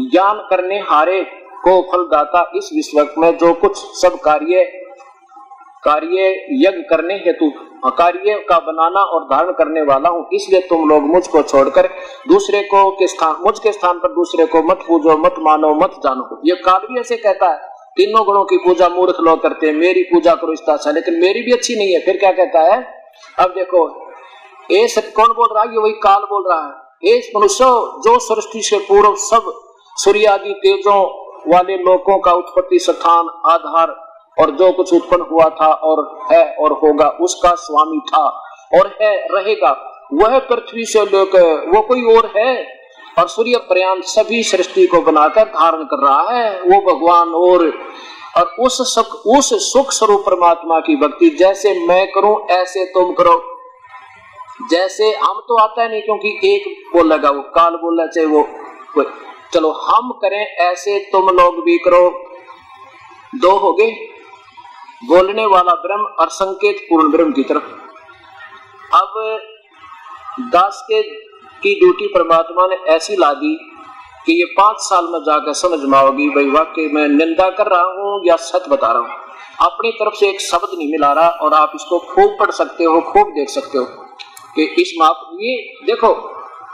ज्ञान करने हारे को फलदाता, इस विश्व में जो कुछ सब कार्य यज्ञ करने हेतु कार्य का बनाना और धारण करने वाला हूँ, इसलिए तुम लोग मुझको छोड़कर दूसरे को मुझ के स्थान पर दूसरे को मत पूजो, मत मानो, मत जानो। ये काल भी ऐसे कहता है, तीनों गुणों की पूजा मूर्ख लोग करते हैं, मेरी पूजा करो इस तरह, लेकिन मेरी भी अच्छी नहीं है। फिर क्या कहता है, अब देखो ये कौन बोल रहा है, ये वही काल बोल रहा है। इस मनुष्य जो सृष्टि से पूर्व सब सूर्य आदि तेजों वाले लोगों का उत्पत्ति स्थान आधार और जो कुछ उत्पन्न हुआ था और है और होगा उसका स्वामी था और है रहेगा, वह पृथ्वी से लेकर वो कोई और है और सूर्य पर्यंत सभी सृष्टि को बनाकर धारण कर रहा है, वो भगवान। और उस सुख स्वरूप परमात्मा की भक्ति जैसे मैं करूं ऐसे तुम करो। जैसे हम तो आता है नहीं, क्योंकि एक बोलेगा वो काल बोला, चाहे वो चलो हम करें ऐसे तुम लोग भी करो। दो हो गए, बोलने वाला ब्रह्म और संकेत पूर्ण ब्रह्म की तरफ। अब दास की ड्यूटी परमात्मा ने ऐसी ला दी कि ये 5 साल में जाकर समझ में आओगी भाई वाकई मैं निंदा कर रहा हूँ या सच बता रहा हूँ। अपनी तरफ से एक शब्द नहीं मिला रहा और आप इसको खूब पढ़ सकते हो, खूब देख सकते हो कि इस माप ये देखो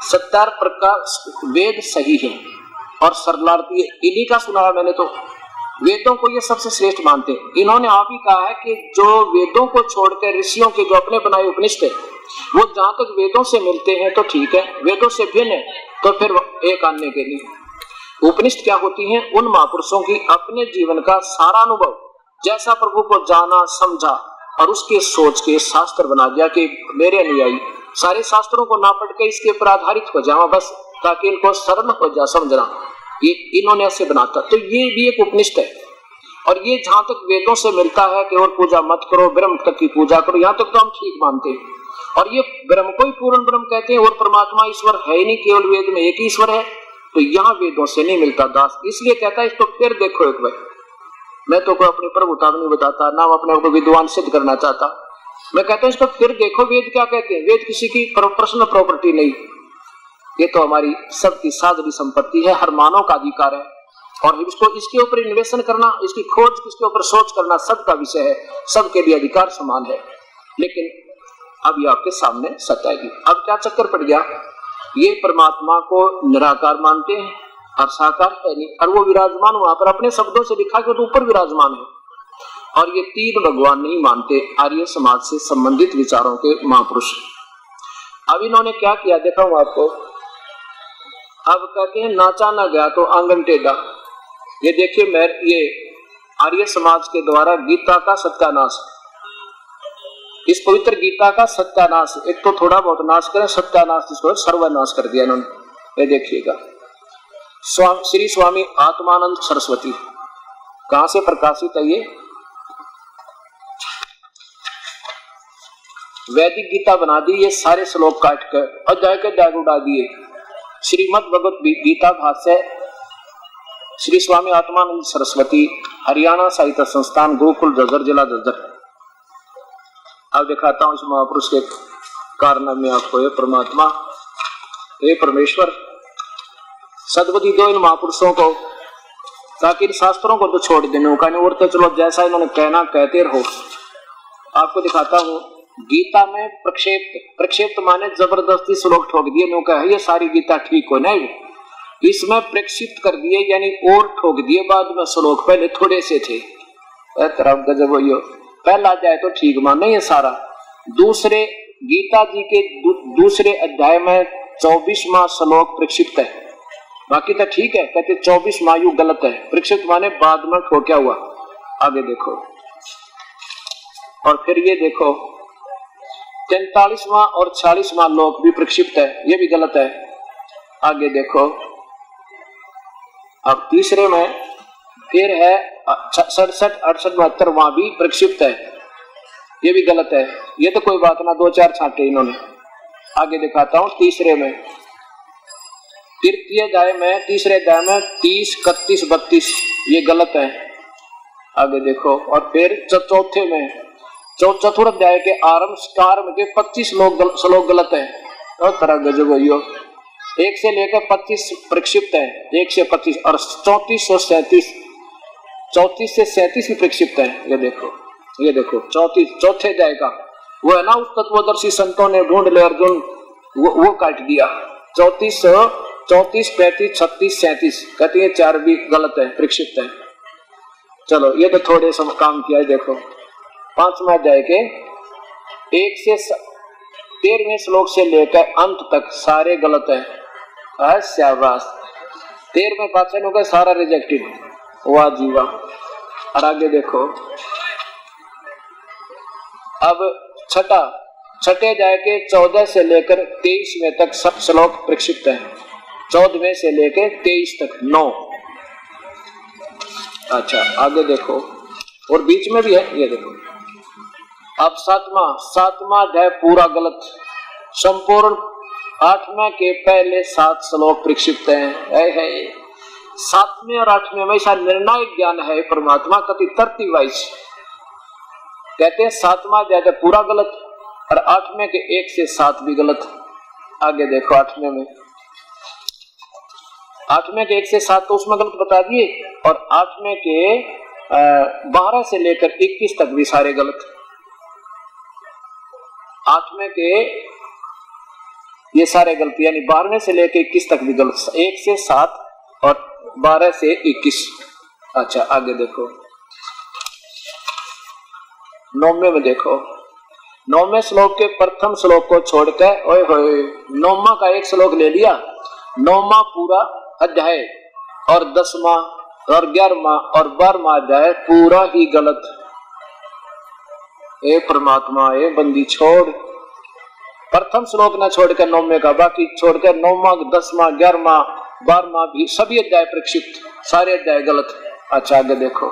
70 प्रकार वेद सही है और सरलार्थी इन्हीं का सुना मैंने तो। वेदों को ये सबसे श्रेष्ठ मानते हैं। इन्होंने आप ही कहा है कि जो वेदों को छोड़कर ऋषियों के जो अपने बनाए उपनिषद है वो जहां तक वेदों से मिलते हैं तो ठीक है, वेदों से भिन्न है तो फिर एक आने के लिए उपनिषद क्या होती हैं, उन महापुरुषों की अपने जीवन का सारा अनुभव, जैसा प्रभु को जाना समझा और उसके सोच के शास्त्र बना दिया कि मेरे अनुयायी सारे शास्त्रों को ना पढ़ के इसके ऊपर आधारित हो जाओ बस, ताकि इनको सरल हो जाए समझना। ये इन्होंने ऐसे बनाता, तो ये भी एक उपनिषद है। और ये जहां तक वेदों से मिलता है कि और पूजा मत करो, ब्रह्म तक की पूजा करो, यहाँ तक तो हम ठीक मानते हैं। और ये ब्रह्म को ही पूर्ण ब्रह्म कहते हैं और परमात्मा ईश्वर है ही नहीं, केवल वेद में एक ही ईश्वर है, तो यहाँ वेदों से नहीं मिलता दास। इसलिए कहता है इसको फिर देखो एक बार। मैं तो कोई अपनी प्रभुता नहीं बताता, ना अपने आप को विद्वान सिद्ध करना चाहता, मैं कहता हूँ इसको फिर देखो वेद क्या कहते हैं। वेद किसी की पर्सनल प्रॉपर्टी नहीं, ये तो हमारी सबकी साझी संपत्ति है, हर मानव का अधिकार है। और इसको इसके ऊपर इन्वेस्टमेंट करना, इसकी खोज, इसके ऊपर सोच करना सबका विषय है, सबके लिए अधिकार समान है। लेकिन अब ये आपके सामने सत्य है। अब क्या चक्कर पड़ गया, ये परमात्मा को निराकार मानते हैं और साकार है नहीं, और वो विराजमान वहां पर अपने शब्दों से लिखा के तो ऊपर विराजमान है। और ये 3 भगवान नहीं मानते आर्य समाज से संबंधित विचारों के महापुरुष। अब इन्होंने क्या किया देखा हूं आपको। अब कहते हैं नाचा ना गया तो आंगन टेढ़ा। ये देखिए मैं ये आर्य समाज के द्वारा गीता का सत्यानाश, इस पवित्र गीता का सत्यानाश, एक तो थोड़ा बहुत नाश करें, सत्यानाश जिसको सर्वनाश कर दिया इन्होंने। ये देखिएगा श्री स्वामी आत्मानंद सरस्वती, कहां से प्रकाशित है ये, वैदिक गीता बना दी, ये सारे श्लोक काट कर अध्याय के अध्याय उड़ा दिए। श्रीमद् भगवत गीता भाष्य श्री स्वामी आत्मानंद सरस्वती, हरियाणा साहित्य संस्थान, गोकुल जज्जर, जिला जज्जर। अब दिखाता हूं इस महापुरुष के कारनामे आपको। ये परमात्मा, हे परमेश्वर, सद्बुद्धि दो इन महापुरुषों को, ताकि इन शास्त्रों को तो छोड़ देने का नहीं, और तो चलो जैसा इन्होंने कहना कहते रहो। आपको दिखाता हूं गीता में प्रक्षेप्त माने जबरदस्ती श्लोक ठोक दिए, नो कहा ये सारी गीता ठीक हो नहीं, इसमें प्रक्षिप्त कर दिए यानी और ठोक दिए बाद में श्लोक, पहले थोड़े से थे। तरफ गजब हो, पहला अध्याय तो ठीक माना ये सारा, दूसरे गीता जी के दूसरे अध्याय में 24वां श्लोक प्रक्षिप्त है, बाकी तो ठीक है। कहते 24 मायु गलत है, प्रक्षिप्त माने बाद में ठोक्या हुआ। आगे देखो, और फिर ये देखो 43वां और 46वां लोक भी प्रक्षिप्त है, ये भी गलत है। आगे देखो, अब तीसरे में फिर है 67, 68, 72 भी प्रक्षिप्त है, ये भी गलत है। ये तो कोई बात ना, 2-4 छांटे इन्होंने। आगे दिखाता हूं तीसरे में, तृतीय अध्याय में, तीसरे अध्याय में 30, 31, 32 ये गलत है। आगे देखो, और फिर चौथे में, चतुर्थ अध्याय के आरंभ के 25 श्लोक गलत है। और तरह गजब हो, 1 से लेकर 25 प्रक्षिप्त है, 1 से 25 और 3437 34 से 37 भी प्रक्षिप्त है। ये देखो 34 चौथे अध्याय का वो है ना, उस तत्वदर्शी संतों ने ढूंढ ले अर्जुन, वो काट दिया। 34 35 36 37 कहते हैं 4 भी गलत है, प्रक्षिप्त है। चलो ये तो थोड़े सब काम किया है। देखो 5वां अध्याय के 1 से 13वें श्लोक से लेकर अंत तक सारे गलत है। शाबाश, 13वें पाचन हो गए सारा रिजेक्टेड, वाह जी वाह। और आगे देखो, अब छठे अध्याय के 14 से लेकर 23वें तक सब श्लोक प्रक्षिप्त है। 14वें से लेकर 23 तक 9। अच्छा आगे देखो, और बीच में भी है, ये देखो। अब 7वां अध्याय पूरा गलत, संपूर्ण 8वें के पहले 7 श्लोक प्रक्षिप्त है। 7वें और 8वें में ऐसा निर्णायक ज्ञान है परमात्मा का 30 वाइज। कहते हैं 7वां अध्याय पूरा गलत और 8वें के 1 से 7 भी गलत। आगे देखो 8वें में, 8वें के 1 से 7 तो उसमें गलत बता दिए, और 8वें के 12 से लेकर 21 तक भी सारे गलत। 8वें के ये सारे गलत, यानी 12वें से लेकर 21 तक भी गलत, 1 से 7 और 12 से 21। अच्छा आगे देखो 9वें में देखो, 9वें श्लोक के प्रथम श्लोक को छोड़कर ओए होए 9वां का एक श्लोक ले लिया, 9वां पूरा अध्याय और 10वां और 11वां और 12वां अध्याय पूरा ही गलत। ए परमात्मा, ए बंदी छोड़, प्रथम श्लोक न छोड़कर 9वें का, बाकी छोड़कर 9वां 10वां 11वां 12वां भी सभी अध्याय प्रक्षिप्त, सारे अध्याय गलत। अच्छा आगे देखो,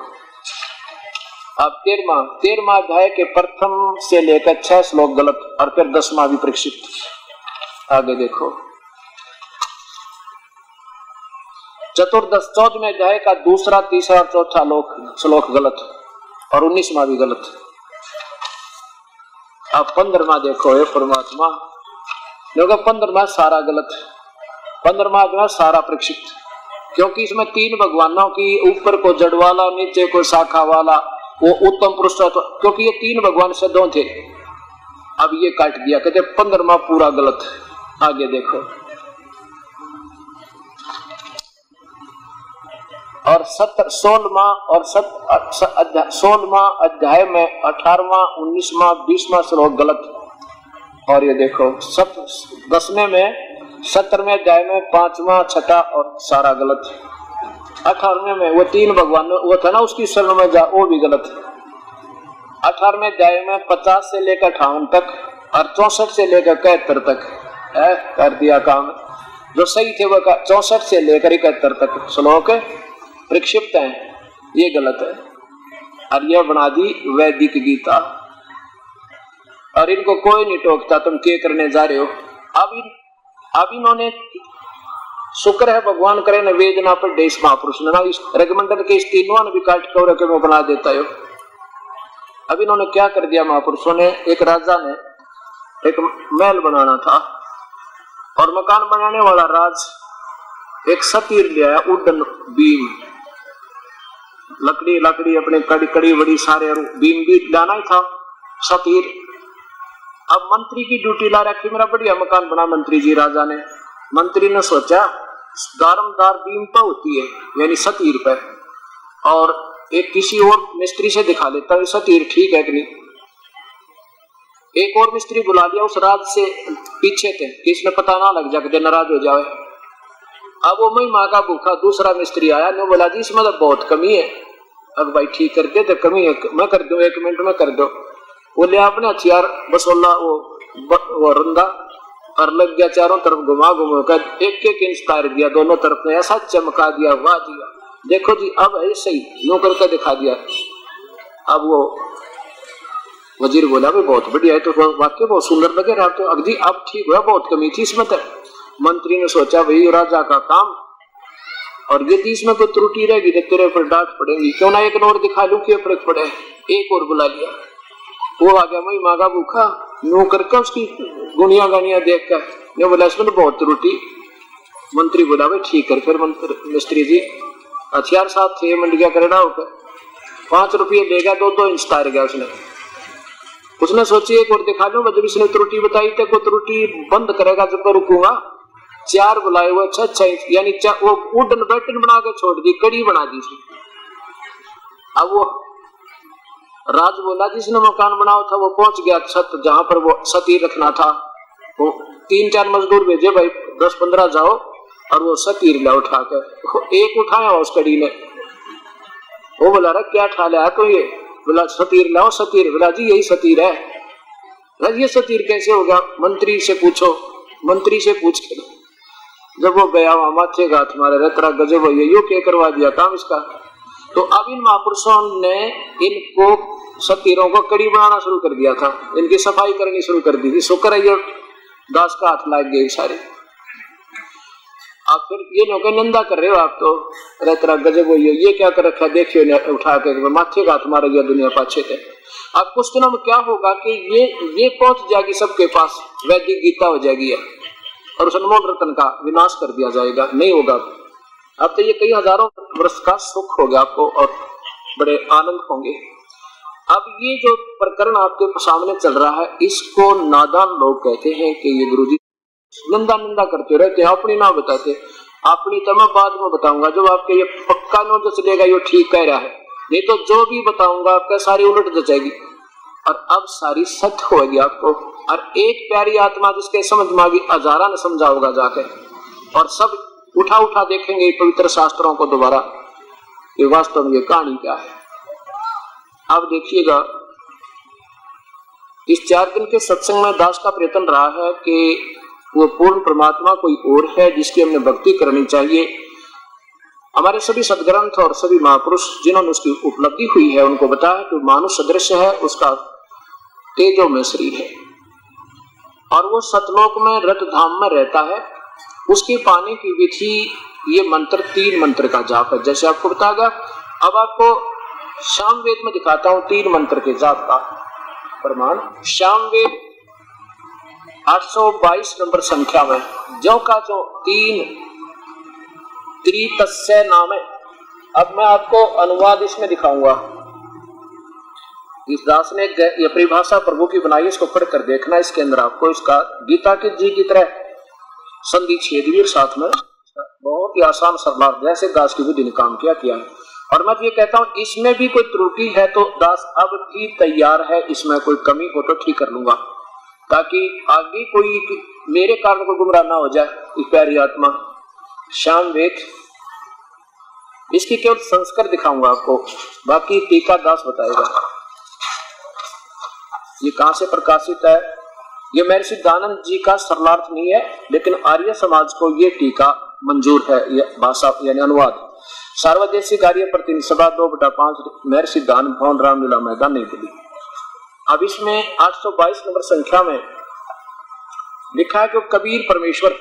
अब 13वां अध्याय के प्रथम से लेकर 6 श्लोक गलत और फिर 10वां भी प्रक्षिप्त। आगे देखो 14वें अध्याय का दूसरा, तीसरा और चौथा श्लोक गलत और 19वां भी गलत। अब 15वां देखो, हे परमात्मा, देखो 15वां सारा गलत, 15वां अध्याय सारा प्रक्षिप्त, क्योंकि इसमें 3 भगवानों की, ऊपर को जड़ वाला, नीचे को शाखा वाला, वो उत्तम पुरुष, क्योंकि ये 3 भगवान सिद्धों थे। अब ये काट दिया, कहते 15वां पूरा गलत। आगे देखो, और 16वां और 16वां अध्याय में 18वां 19वां 20वां श्लोक गलत। और ये देखो 10वें में 17वें अध्याय में 5वां 6ठा और सारा गलत। 18वें में वो 3 भगवान वो था ना, उसकी शरण में जा, वो भी गलत। 18वें अध्याय में 50 से लेकर 58 तक और 64 से लेकर 71 तक कर दिया काम। जो सही थे वो 64 से लेकर 71 तक श्लोक प्रक्षिप्त है, ये गलत है। और यह बना दी वैदिक गीता, और इनको कोई नहीं टोकता तुम क्या करने जा रहे हो। अब इन्होंने, शुक्र है भगवान करे न वेद ना पर देश महापुरुष ने ना इस रेगमंडल के इस तीनों ने भी काट के मैं बना देता है। अब इन्होंने क्या कर दिया महापुरुषों ने, एक राजा ने एक महल बनाना था, और मकान बनाने वाला राज एक सतीर ले आया, उड्डन बीम, लकड़ी अपने कड़ी बड़ी सारे बीम भी लाना ही था, सतीर। अब मंत्री की ड्यूटी ला रखी, मेरा बढ़िया मकान बना मंत्री जी। राजा ने, मंत्री ने सोचा दारमदार बीम पर होती है, यानी सतीर पर, और एक किसी और मिस्त्री से दिखा लेता है सतीर ठीक है कि नहीं। एक और मिस्त्री बुला लिया, उस राज से पीछे थे कि इसमें पता ना लग जाए, नाराज हो जाए। अब वो महिमा का भूखा दूसरा मिस्त्री आया, ने बोला जी इसमें तो बहुत कमी है। अब भाई ठीक करके तो कमी है, मैं कर दूं, 1 मिनट में कर दो। वो ले अपने हथियार बसोला वो रंदा और लग गया, चारों तरफ घुमा कर 1-1 इंच तार दिया, दोनों तरफ में ऐसा चमका दिया, वाह दिया, देखो जी अब ऐसे ही यूं करके दिखा दिया। अब वो वजीर बोला भाई बहुत बढ़िया है, तो वाक्य बहुत सुंदर लगे रहा, तो अगदी अब ठीक हुआ, बहुत कमी थी इसमें तक। मंत्री ने सोचा भाई राजा का काम, और यदि इसमें कोई त्रुटि रहेगी तो तेरे पर डांट पड़ेगी, क्यों ना एक और दिखा लूं, क्या फर्क पड़े। एक और बुला लिया, वो आ गया मैं मांगा भूखा, यूं करके उसकी गुनिया गानिया देख कर, ये बोला इसमें तो बहुत त्रुटि। मंत्री बोला भाई ठीक है। फिर मिस्त्री जी हथियार साथ थे, मंडिया करेड़ा होकर 5 रुपये ले गया, 2-2 इंच तार गया उसने सोची एक और दिखा लूं, जब इसने त्रुटि बताई तो को त्रुटि बंद करेगा जब मैं रुकूंगा। 4 बुलाए हुए 6 इंच, यानी वो वुडन बैटन बना के छोड़ दी, कड़ी बना दी। अब वो राज बोला जिसने मकान बनाया था वो पहुंच गया छत जहां पर वो सतीर रखना था। वो 3-4 मजदूर भेजे, भाई 10-15 जाओ और वो सतीर ला उठा कर। एक उठाया उस कड़ी ने, वो बोला रे क्या ठा लिया तो ये, बोला सतीर लाओ। सतीर, बोला जी यही सतीर है। ये सतीर कैसे हो गया? मंत्री से पूछो। मंत्री से पूछ के जब वो गया वहां माथे का तुम्हारे रतरा गजब हो यो क्या करवा दिया काम इसका। तो अब इन महापुरुषों ने इनको सतीरों को कड़ी बनाना शुरू कर दिया था, इनकी सफाई करनी शुरू कर दी थी। शुक्र है ये दास का हाथ लग गए सारे। आप फिर ये लोग निंदा कर रहे हो, आप तो रतरा गजब हो ये क्या कर रखा, देखियो उठा के माथे का हाथ मारा गया दुनिया पाछे थे। अब कुछ दिनों में क्या होगा कि ये पहुंच जाएगी सबके पास, वैदिक गीता हो जाएगी और उस अनमोल रत्न का विनाश कर दिया जाएगा। नहीं होगा अब तो ये कई हजारों वर्ष का सुख हो गया आपको और बड़े आनंद होंगे। अब ये जो प्रकरण आपके सामने चल रहा है इसको नादान लोग कहते हैं कि ये गुरुजी निंदा करते रहते हैं, अपनी ना बताते। अपनी तो मैं बाद में बताऊंगा, जब आपके ये पक्का नोट चलेगा ये ठीक कह रहा है, नहीं तो जो भी बताऊंगा आपका सारी उलट जचेगी और अब सारी सत्य होगी आपको। और एक प्यारी आत्मा जिसके समझ में आगी हजारा ने समझा होगा जाके, और सब उठा देखेंगे पवित्र शास्त्रों को दोबारा ये वास्तव में ये कहानी क्या है। अब देखिएगा इस 4 दिन के सत्संग में दास का प्रयत्न रहा है कि वो पूर्ण परमात्मा कोई और है जिसकी हमने भक्ति करनी चाहिए। हमारे सभी सदग्रंथ और सभी महापुरुष जिन्होंने उसकी उपलब्धि हुई है उनको बताया कि मानुष सदृश है, उसका तेजो में शरीर है और वो सतलोक में रत धाम में रहता है। उसके पाने की विधि ये मंत्र 3 मंत्र का जाप है, जैसे आपको बताया गया। अब आपको शाम वेद में दिखाता हूं 3 मंत्र के जाप का प्रमाण। शाम वेद 822 नंबर संख्या में जो का जो 3 त्रितस्य नाम है। अब मैं आपको अनुवाद इसमें दिखाऊंगा। इस दास ने यह परिभाषा प्रभु की बनाई, इसको पढ़ कर देखना। इसके अंदर आपको इसका गीता के जी की तरह संधि छेद भी साथ में बहुत ही आसान सरल जैसे दास की बुद्धि ने काम किया है। और मैं ये कहता हूं इसमें भी कोई त्रुटि है तो दास अब भी तैयार है, इसमें कोई कमी हो तो ठीक कर लूंगा, ताकि आगे कोई मेरे कारण को गुमराह ना हो जाए। इस प्यारी आत्मा शाम वेद इसकी केवल संस्कार दिखाऊंगा आपको, बाकी टीका दास बताएगा। ये कहां से प्रकाशित है? ये महर्षि दयानंद जी का सरलार्थ नहीं है, लेकिन आर्य समाज को ये टीका मंजूर है। ये भाषा यानी अनुवाद सार्वदेशिक कार्य प्रतिनिधि सभा 2/5 महर्षि दयानंद भवन रामलीला मैदान नई दिल्ली। अब इसमें 822 नंबर संख्या में लिखा है कि कबीर परमेश्वर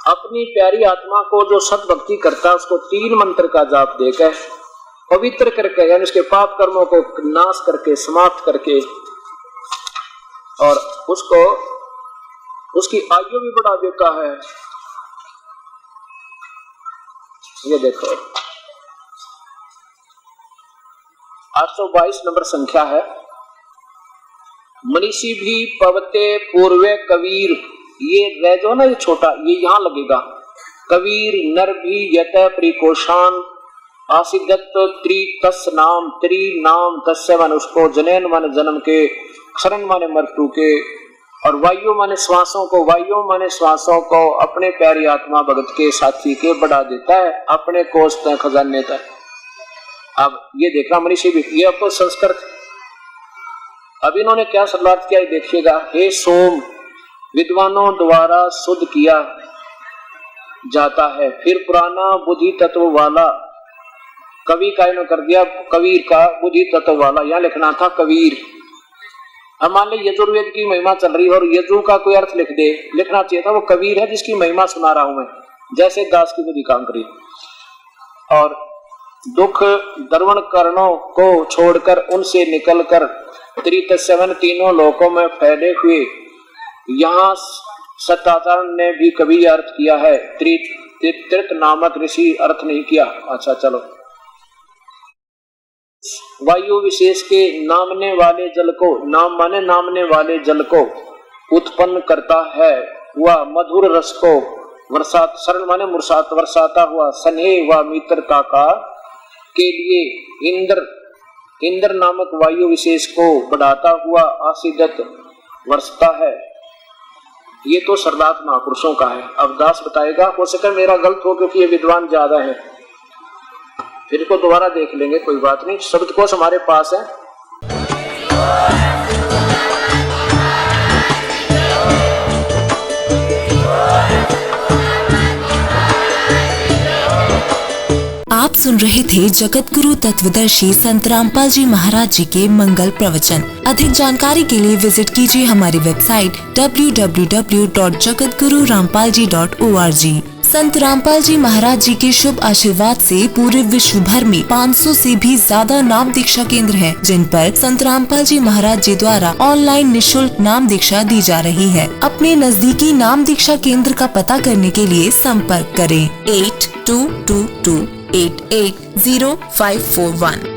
अपनी प्यारी आत्मा को जो सत भक्ति करता है उसको 3 मंत्र का जाप देकर पवित्र करके, यानी उसके पाप कर्मों को नाश करके समाप्त करके और उसको उसकी आयु भी बढ़ा देता है। ये देखो 822 नंबर संख्या है। मनीषी भी पवते पूर्वे कबीर, ये रह जो ना ये छोटा ये यहां लगेगा। कबीर नर भी यत प्रिकोशान आसिदत त्रितस नाम, त्रि नाम तस्य मन उसको, जनेन मन जन्म के, क्षरण माने मृत्यु के, और वायु माने श्वासों को, वायु माने श्वासों को अपने प्यारी आत्मा भगत के साथी के बढ़ा देता है अपने कोष तक खजाने तक। अब ये देखना मनीषी भी, ये आपको संस्कृत। अब इन्होंने क्या सलाह किया देखिएगा। हे सोम विद्वानों द्वारा शुद्ध किया जाता है, फिर पुराना बुद्धि तत्व वाला कवि का इन्होंने कर दिया कबीर का बुद्धि तत्व वाला, यहां लिखना था कबीर। अब मान ली यजुर्वेद की महिमा चल रही है और यजु का कोई अर्थ लिख दे, लिखना चाहिए था वो कबीर है जिसकी महिमा सुना रहा हूं मैं, जैसे दास की बुद्धि काम करी। और दुख द्रवण करणों को छोड़कर उनसे निकलकर त्रितस्वन तीनों लोकों में फैले हुए। यहाँ सत्ताचारण ने भी कभी अर्थ किया है, त्रित नामक ऋषि अर्थ नहीं किया। अच्छा चलो, वायु विशेष के नामने वाले जल को, नाम माने नामने वाले जल को उत्पन्न करता है, वह मधुर रस को वर्षात, शरण माने मुरसात, वर्षाता हुआ स्नेह व मित्रता का के लिए इंद्र नामक वायु विशेष को बढ़ाता हुआ आशीर्वाद वर्षता है। ये तो सर्वदात महापुरुषों का है। अब दास बताएगा, हो सके मेरा गलत हो क्योंकि ये विद्वान ज्यादा है, फिर इसको दोबारा देख लेंगे, कोई बात नहीं। शब्दकोश हमारे पास है। आप सुन रहे थे जगत गुरु तत्वदर्शी संत रामपाल जी महाराज जी के मंगल प्रवचन। अधिक जानकारी के लिए विजिट कीजिए हमारी वेबसाइट www.jagatgururampalji.org। संत रामपाल जी महाराज जी के शुभ आशीर्वाद से पूरे विश्व भर में 500 से भी ज्यादा नाम दीक्षा केंद्र हैं, जिन पर संत रामपाल जी महाराज जी द्वारा ऑनलाइन निशुल्क नाम दीक्षा दी जा रही है। अपने नजदीकी नाम दीक्षा केंद्र का पता करने के लिए संपर्क करें 8222880541।